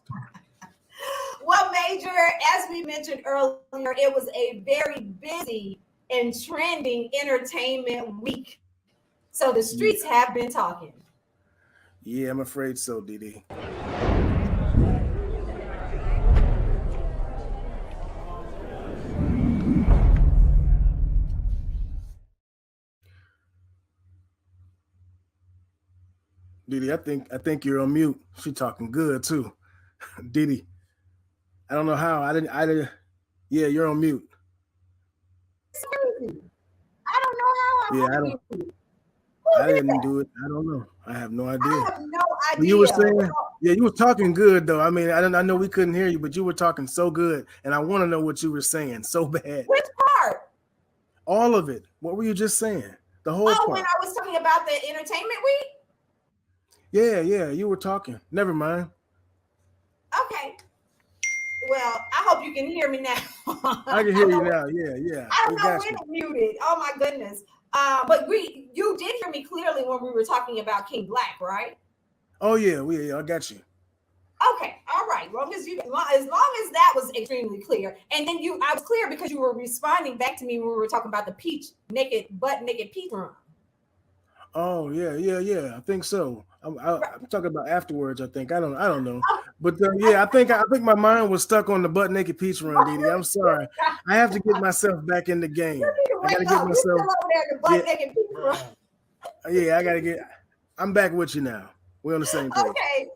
Well, Maejor, as we mentioned earlier, it was a very busy and trending entertainment week. So the streets have been talking. Yeah, I'm afraid so, DiDi. DiDi, I think you're on mute. She talking good too. DiDi, I don't know how. I didn't. Yeah, you're on mute. I don't know how. I didn't do it. I don't know. I have no idea. I have no idea. You were saying, you were talking good though. I mean, I know we couldn't hear you, but you were talking so good, and I want to know what you were saying so bad. Which part? All of it. What were you just saying? The whole part. When I was talking about the entertainment week. Yeah, you were talking. Never mind. Okay. Well, I hope you can hear me now. I can hear you now. Yeah. I don't know when it muted. Oh my goodness. But you did hear me clearly when we were talking about King Blac, right? Oh yeah, I got you. Okay, all right. As long as that was extremely clear, and then I was clear because you were responding back to me when we were talking about the butt naked peach run. Oh yeah. I think so. I'm talking about afterwards. I think I don't know, but I think my mind was stuck on the butt naked peach run, DiDi. I'm sorry. I have to get myself back in the game. I gotta get myself. Yeah, I gotta get. I'm back with you now. We're on the same page. Okay.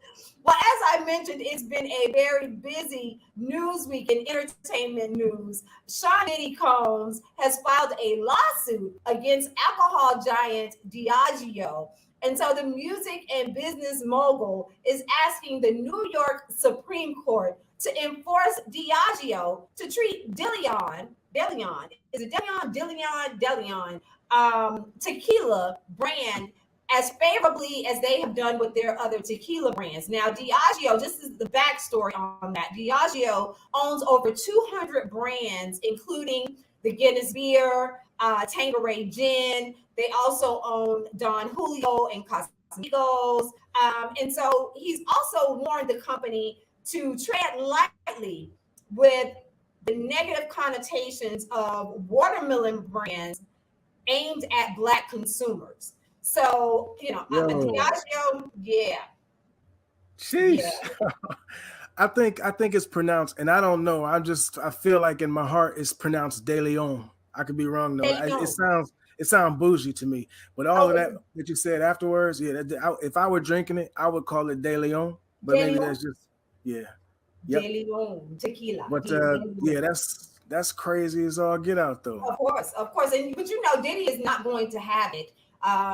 Well, as I mentioned, it's been a very busy news week in entertainment news. Sean Diddy Combs has filed a lawsuit against alcohol giant Diageo. And so the music and business mogul is asking the New York Supreme Court to enforce Diageo to treat DeLeon, tequila brand as favorably as they have done with their other tequila brands. Now, Diageo, this is the backstory on that. Diageo owns over 200 brands, including the Guinness beer, Tanqueray gin. They also own Don Julio and Casamigos. And so he's also warned the company to tread lightly with the negative connotations of watermelon brands aimed at Black consumers. So, Diageo, yeah. Sheesh. Yeah. I think it's pronounced, and I don't know. I feel like in my heart it's pronounced De Leon. I could be wrong though. It sounds bougie to me. But all of that you said afterwards, yeah. If I were drinking it, I would call it De Leon. But maybe that's just Yep. De Leon tequila. But yeah, that's crazy as all get out though. Of course. But Diddy is not going to have it.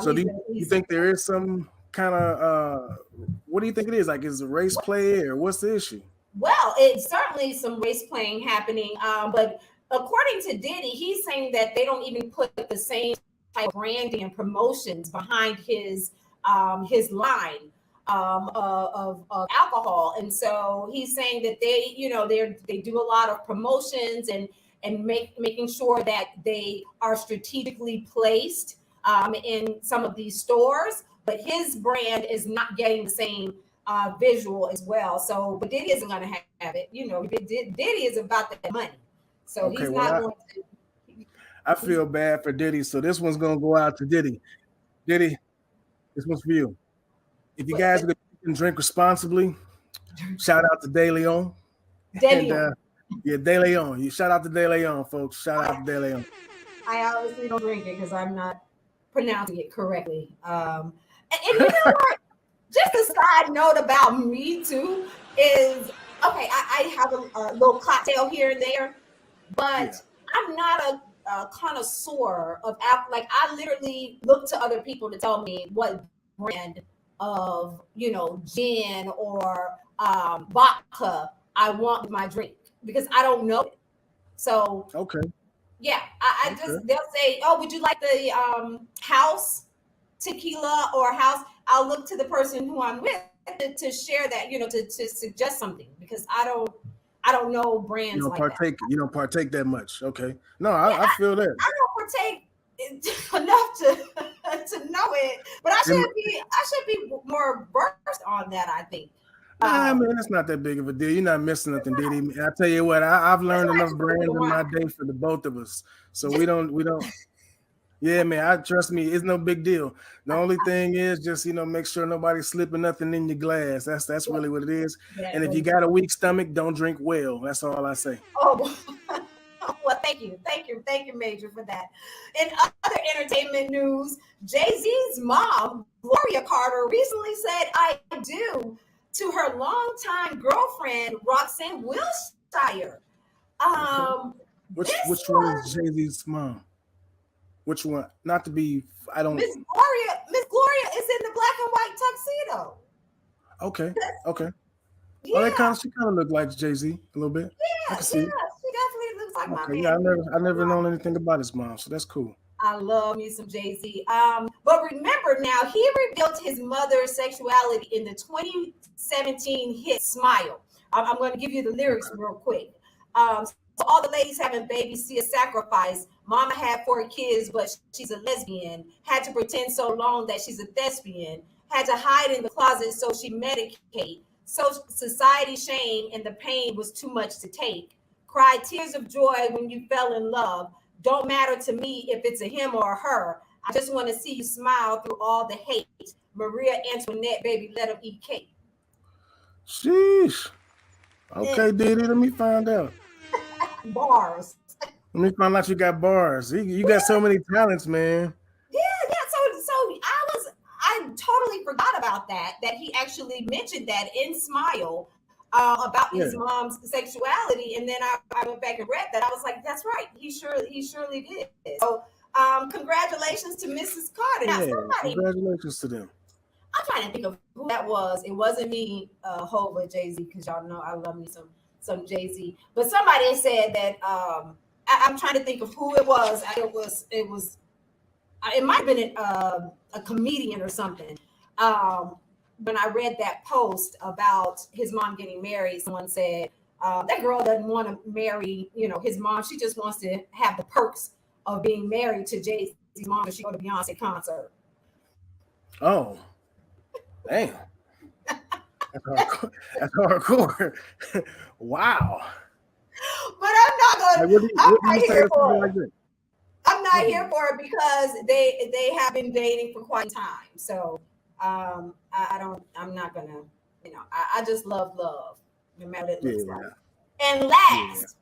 So do you think there is some kind of what do you think it is? Like, is it race play or what's the issue? Well, it's certainly some race playing happening. But according to Diddy, he's saying that they don't even put the same type of branding and promotions behind his line of alcohol. And so he's saying that they do a lot of promotions and making sure that they are strategically placed in some of these stores, but his brand is not getting the same visual as well. So, but Diddy isn't going to have it. Diddy is about that money. So he's not going to. I feel bad for Diddy. So this one's going to go out to Diddy. Diddy, this one's for you. If you guys can drink responsibly, shout out to De Leon. De Leon. You shout out to De Leon, folks. Shout out to De Leon. I obviously don't drink it because I'm not pronouncing it correctly. And you know what? Just a side note about me too is I have a little cocktail here and there, but I'm not a connoisseur of alcohol. Like, I literally look to other people to tell me what brand of gin or vodka I want with my drink, because I don't know it. So they'll say, oh, would you like the house tequila or house? I'll look to the person who I'm with to share that, to suggest something, because I don't know brands. You don't partake that much. Okay. No, I feel that. I don't partake enough to know it, but I should be more versed on that, I think. Man, it's not that big of a deal. You're not missing nothing, Diddy. I tell you what, I've learned enough brands in my day for the both of us. So we don't. Yeah, man. Trust me, it's no big deal. The only thing is just make sure nobody's slipping nothing in your glass. That's really what it is. And if you got a weak stomach, don't drink well. That's all I say. Oh. Well, thank you, Maejor, for that. In other entertainment news, Jay-Z's mom, Gloria Carter, recently said "I do" to her longtime girlfriend, Roxanne Wilshire. Which one is Jay-Z's mom? Which one? Not to be, I don't. Miss Gloria is in the black and white tuxedo. Okay. Yeah. Oh, she kind of looked like Jay-Z a little bit. Yeah, I can see it. She definitely looks like my man. Yeah, I never known anything about his mom, so that's cool. I love me some Jay-Z. But remember now, he revealed his mother's sexuality in the 2017 hit "Smile." I'm going to give you the lyrics real quick. So all the ladies having babies see a sacrifice. Mama had 4 kids, but she's a lesbian. Had to pretend so long that she's a thespian. Had to hide in the closet so she medicate. So society shame and the pain was too much to take. Cried tears of joy when you fell in love. Don't matter to me if it's a him or a her. I just want to see you smile through all the hate. Maria Antoinette, baby, let him eat cake. Sheesh. Okay, Diddy, let me find out. Bars. Let me find out you got bars. You got so many talents, man. Yeah. So I totally forgot about that he actually mentioned that in "Smile" about his mom's sexuality, and then I went back and read that. I was like, that's right. He surely did. So congratulations to Mrs. Carter. Now, congratulations to them. I'm trying to think of who that was. It wasn't me, Hova, Jay-Z, because y'all know I love me some Jay-Z. But somebody said that I'm trying to think of who it was. It was it might have been a comedian or something. When I read that post about his mom getting married, someone said that girl doesn't want to marry, his mom. She just wants to have the perks of being married to Jay-Z's mom, and she go to Beyonce concert. Oh, damn. That's hardcore. Wow. But I'm not gonna. I'm not here for it. I'm not here for it because they have been dating for quite some time. So I'm not gonna. I just love love, no matter what it looks like. And last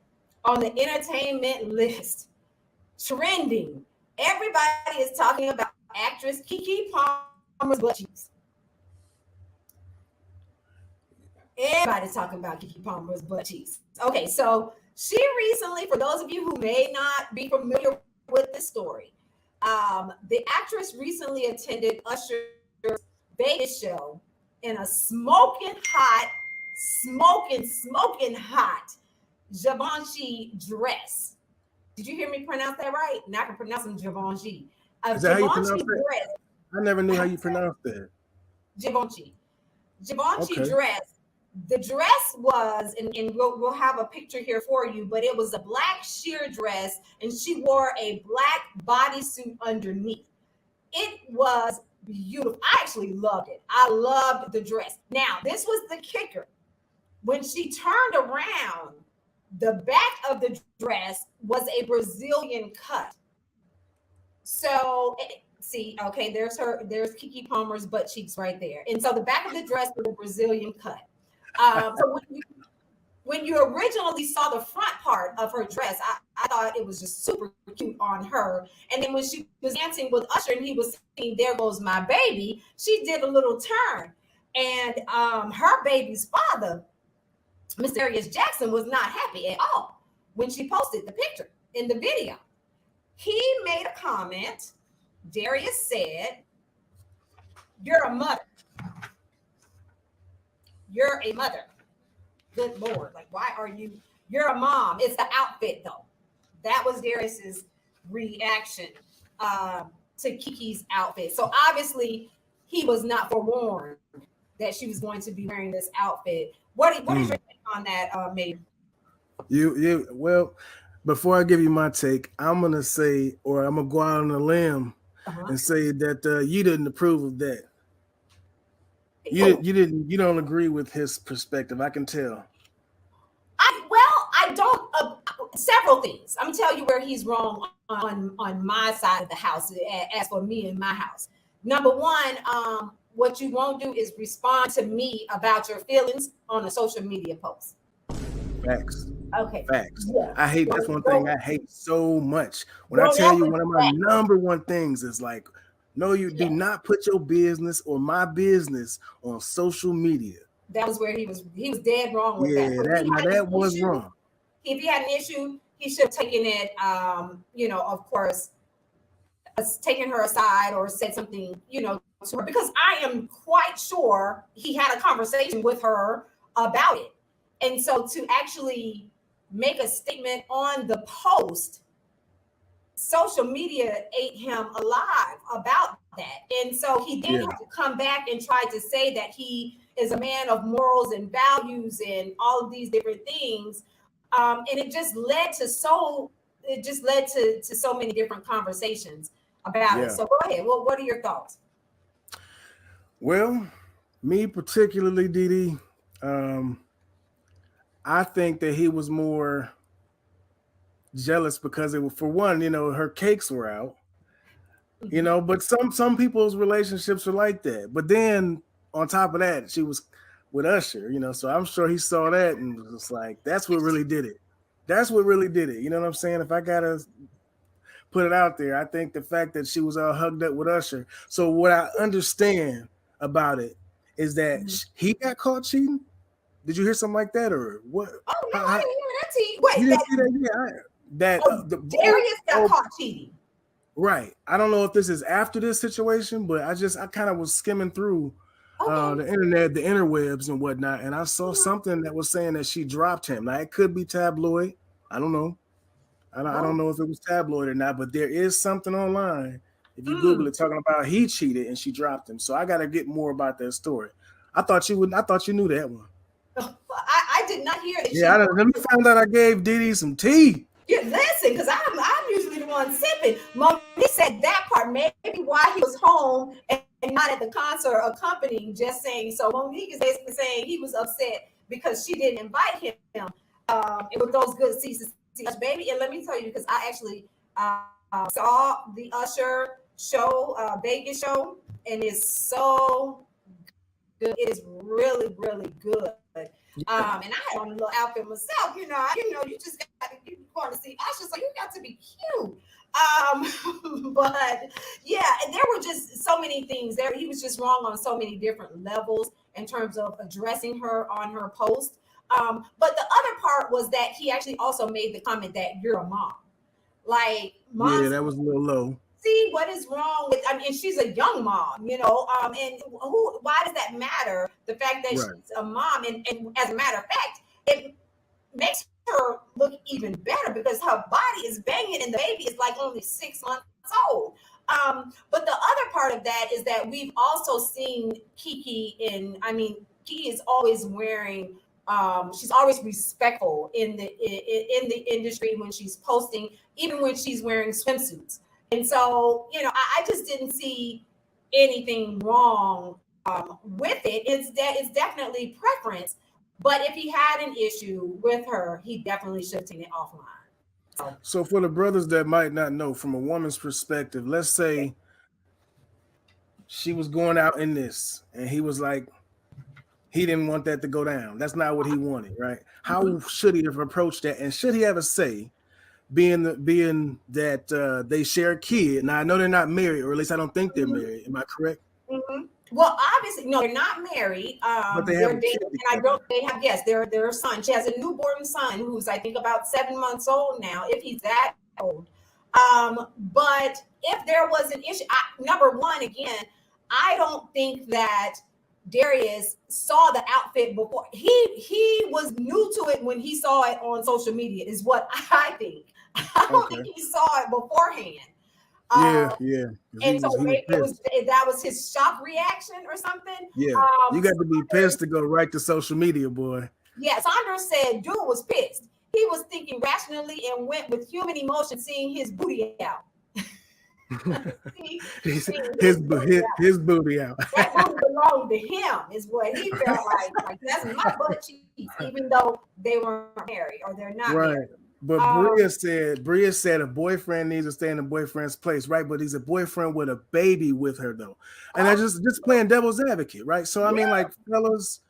on the entertainment list, trending. Everybody is talking about actress Keke Palmer's butt cheeks. Everybody's talking about Keke Palmer's butt cheeks. Okay, so she recently, for those of you who may not be familiar with this story, the actress recently attended Usher's Vegas show in a smoking hot Givenchy dress. Did you hear me pronounce that right? Now I can pronounce them Givenchy. Is that how you pronounce that? I never knew how you pronounced that. Givenchy dress. The dress was, and we'll have a picture here for you, but it was a black sheer dress, and she wore a black bodysuit underneath. It was beautiful. I actually loved it. I loved the dress. Now, this was the kicker. When she turned around, the back of the dress was a Brazilian cut. So, see, okay, there's Keke Palmer's butt cheeks right there. And so the back of the dress was a Brazilian cut. So when you originally saw the front part of her dress, I thought it was just super cute on her. And then when she was dancing with Usher and he was singing "There Goes My Baby," she did a little turn. And her baby's father, Mr. Darius Jackson, was not happy at all when she posted the picture in the video. He made a comment. Darius said, "You're a mother. You're a mother. Good Lord. Like, why are you? You're a mom. It's the outfit, though." That was Darius's reaction to Keke's outfit. So obviously, he was not forewarned that she was going to be wearing this outfit. What is your take on that, Maejor? Well, before I give you my take, I'm gonna say, or I'm gonna go out on a limb and say that you didn't approve of that. You don't agree with his perspective. I can tell. I don't. Several things. I'm gonna tell you where he's wrong on my side of the house. As for me in my house, number one, what you won't do is respond to me about your feelings on a social media post. Facts. Okay. Facts. Yeah. I hate. That's one thing I hate so much. When I tell you one of my number one things is like, no, you do not put your business or my business on social media. That was where he was dead wrong with that. That was wrong. If he had an issue, he should have taken it, of course, taken her aside or said something, to her, because I am quite sure he had a conversation with her about it. And so to actually make a statement on the post, social media ate him alive about that. And so he did have to come back and try to say that he is a man of morals and values and all of these different things. And it just led to so many different conversations about it. So go ahead. Well, what are your thoughts? Well, me particularly, DiDi, I think that he was more jealous because it was, for one, her cakes were out, but some people's relationships are like that. But then on top of that, she was with Usher, so I'm sure he saw that and was just like, that's what really did it. That's what really did it. You know what I'm saying? If I gotta put it out there, I think the fact that she was all hugged up with Usher. So what I understand about it is that he got caught cheating. Did you hear something like that, or what? Oh no, I didn't hear that. Wait, you didn't see that? Yeah, Darius got caught cheating. Right. I don't know if this is after this situation, but I kind of was skimming through the internet, the interwebs and whatnot, and I saw something that was saying that she dropped him. Now it could be tabloid. I don't know. I don't know if it was tabloid or not, but there is something online If you Google it, talking about he cheated and she dropped him. So I got to get more about that story. I thought you knew that one. I did not hear that. Yeah, let me find out I gave DiDi some tea. Yeah, listen, because I'm usually the one sipping. Monique said that part, maybe why he was home and not at the concert accompanying, just saying. So Monique is basically saying he was upset because she didn't invite him. It was those good seats, baby. And let me tell you, because I actually saw the Usher show, Vegas show, and it's so good. It is really, really good. And I had on a little outfit myself, you just got to keep going to see Usher, so you got to be cute. But yeah, and there were just so many things there. He was just wrong on so many different levels in terms of addressing her on her post. But the other part was that he actually also made the comment that you're a mom. Like, mom, yeah, that was a little low. See what is wrong with, and she's a young mom, and why does that matter? The fact that she's a mom, and as a matter of fact, it makes her look even better because her body is banging and the baby is like only 6 months old. But the other part of that is that we've also seen Kiki Kiki is always wearing, she's always respectful in the industry when she's posting, even when she's wearing swimsuits. And so, I just didn't see anything wrong with it. It's definitely preference. But if he had an issue with her, he definitely should have taken it offline. So for the brothers that might not know, from a woman's perspective, let's say she was going out in this and he was like, he didn't want that to go down. That's not what he wanted, right? How should he have approached that? And should he have a say? Being that they share a kid. Now I know they're not married, or at least I don't think they're married. Am I correct? Mm-hmm. Well, obviously, no, they're not married. But they have dating, and they have, yes, their son. She has a newborn son who's, I think, about 7 months old now, if he's that old. But if there was an issue, number one, again, I don't think that Darius saw the outfit before. He was new to it when he saw it on social media, is what I think. I don't think he saw it beforehand. Yeah. And so that was his shock reaction or something. Yeah, you got to be pissed to go right to social media, boy. Yeah, Sandra said dude was pissed. He was thinking rationally and went with human emotion, seeing his booty out. his booty out. That booty belonged to him, is what he felt like. That's my butt cheeks, even though they weren't married or they're not married. But Bria said a boyfriend needs to stay in a boyfriend's place, right? But he's a boyfriend with a baby with her, though. And I just playing devil's advocate, right? So I mean, like, fellas,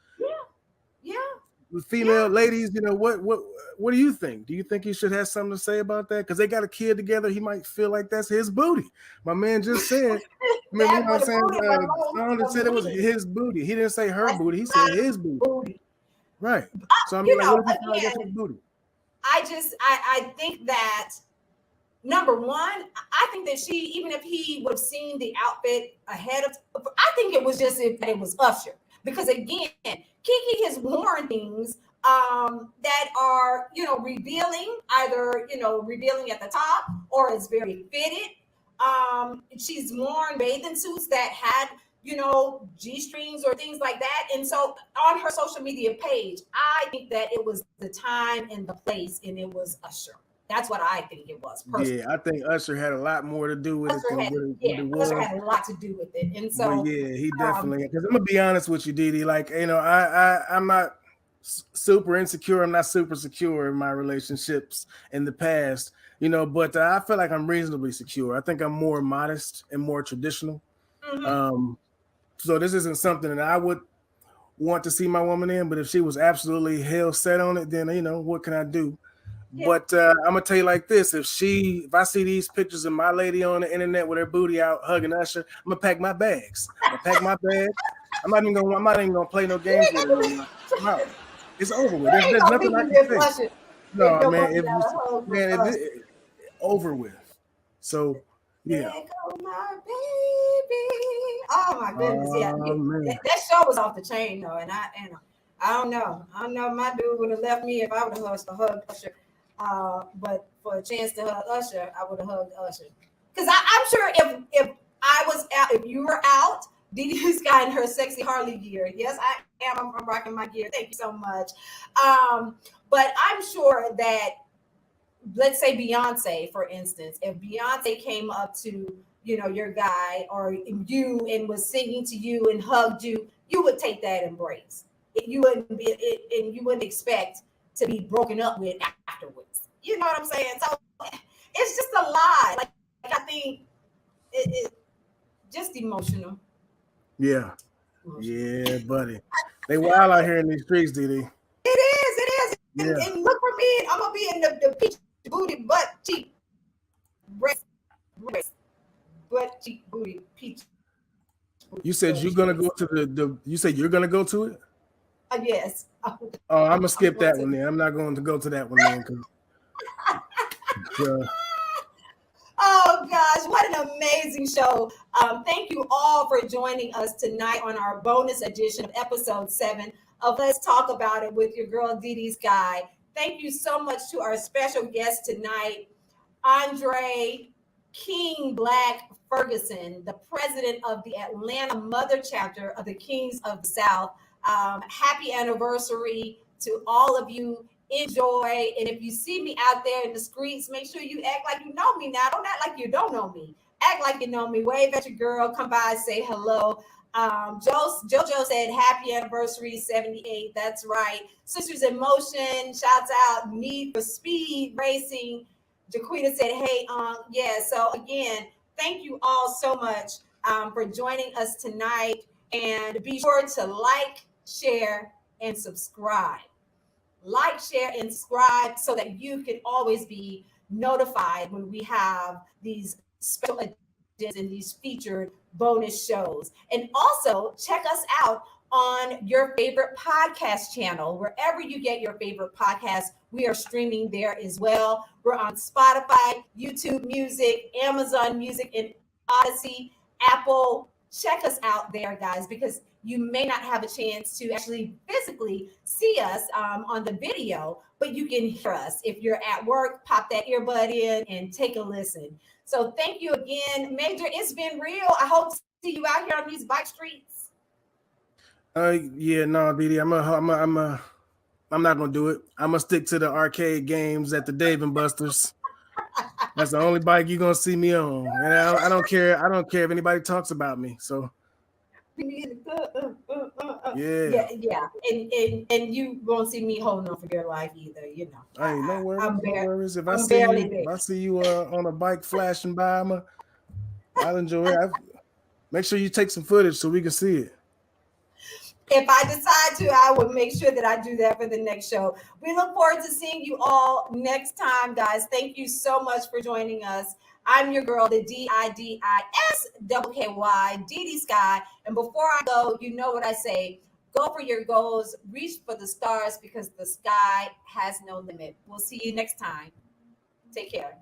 female ladies, what do you think? Do you think he should have something to say about that? Because they got a kid together, he might feel like that's his booty. My man just said, Sandra said it was his booty. He didn't say her booty. He said his booty. Right. So I mean, what if he feel like that's his booty? I think that, number one, I think that even if he would have seen the outfit ahead of, I think it was just if it was Usher. Because again, Kiki has worn things that are, revealing, either, revealing at the top or it's very fitted. She's worn bathing suits that had, G-strings or things like that. And so on her social media page, I think that it was the time and the place, and it was Usher. That's what I think it was. Personally. Yeah, I think Usher had a lot more to do with it than what it was. Usher had a lot to do with it. And so, but yeah, he definitely, because I'm going to be honest with you, DiDi, like, I'm not super insecure. I'm not super secure in my relationships in the past, but I feel like I'm reasonably secure. I think I'm more modest and more traditional. Mm-hmm. So this isn't something that I would want to see my woman in, but if she was absolutely hell set on it, then, what can I do? Yeah. But I'm going to tell you like this. If I see these pictures of my lady on the internet with her booty out hugging Usher, I'm going to pack my bags. I'm not even going to play no games with her. No. It's over with. There's nothing I can say. No, man. It's over with. So, yeah. There go my baby. Oh my goodness, that show was off the chain though, and I don't know. My dude would have left me if I would have hugged Usher. But for a chance to hug Usher, I would have hugged Usher. Because I'm sure if if you were out, DiDi Skky in her sexy Harley gear. Yes, I am. I'm rocking my gear. Thank you so much. But I'm sure that, let's say Beyonce, for instance, if Beyonce came up to, your guy or you and was singing to you and hugged you, you would take that embrace. You wouldn't be, and you wouldn't expect to be broken up with afterwards. You know what I'm saying? So it's just a lie. Like I think it just emotional. Yeah. Yeah, buddy. They wild out here in these streets, DiDi. It is. Yeah. And look for me. I'm gonna be in the peach booty butt cheek breast butt cheek booty peach. You said you're gonna go to the you said you're gonna go to it? Yes. Oh, I'm gonna skip that one then. I'm not going to go to that one then. Oh gosh, what an amazing show. Thank you all for joining us tonight on our bonus edition of episode 7 of Let's Talk About It with your girl DiDi Skky. Thank you so much to our special guest tonight, Andre King Blac Ferguson, the president of the Atlanta Mother Chapter of the Kingz of the South. Happy anniversary to all of you. Enjoy. And if you see me out there in the streets, make sure you act like you know me now. Don't act like you don't know me. Act like you know me. Wave at your girl. Come by and say hello. JoJo said happy anniversary 78. That's right. Sisters in Motion. Shouts out. Need for Speed Racing. Jaquita said, hey, yeah. So again, thank you all so much for joining us tonight. And be sure to like, share, and subscribe. Like, share, and subscribe so that you can always be notified when we have these special editions and these featured bonus shows. And also check us out on your favorite podcast channel. Wherever you get your favorite podcast, we are streaming there as well. We're on Spotify, YouTube Music, Amazon Music, and Odyssey, Apple. Check us out there, guys, because you may not have a chance to actually physically see us on the video, but you can hear us. If you're at work, pop that earbud in and take a listen. So thank you again, Maejor. It's been real. I hope to see you out here on these bike streets. Yeah, no, DiDi, I'm not gonna do it. I'm gonna stick to the arcade games at the Dave and Buster's. That's the only bike you're gonna see me on, and I don't care. I don't care if anybody talks about me. So yeah, and you won't see me holding on for dear life either. You know, I ain't no worries. I'm no worries. If I see you on a bike flashing by, I'll enjoy it. Make sure you take some footage so we can see it. If I decide to, I will make sure that I do that for the next show. We look forward to seeing you all next time, guys. Thank you so much for joining us. I'm your girl, the DiDi Skky, DiDi Skky. And before I go, you know what I say. Go for your goals. Reach for the stars because the sky has no limit. We'll see you next time. Take care.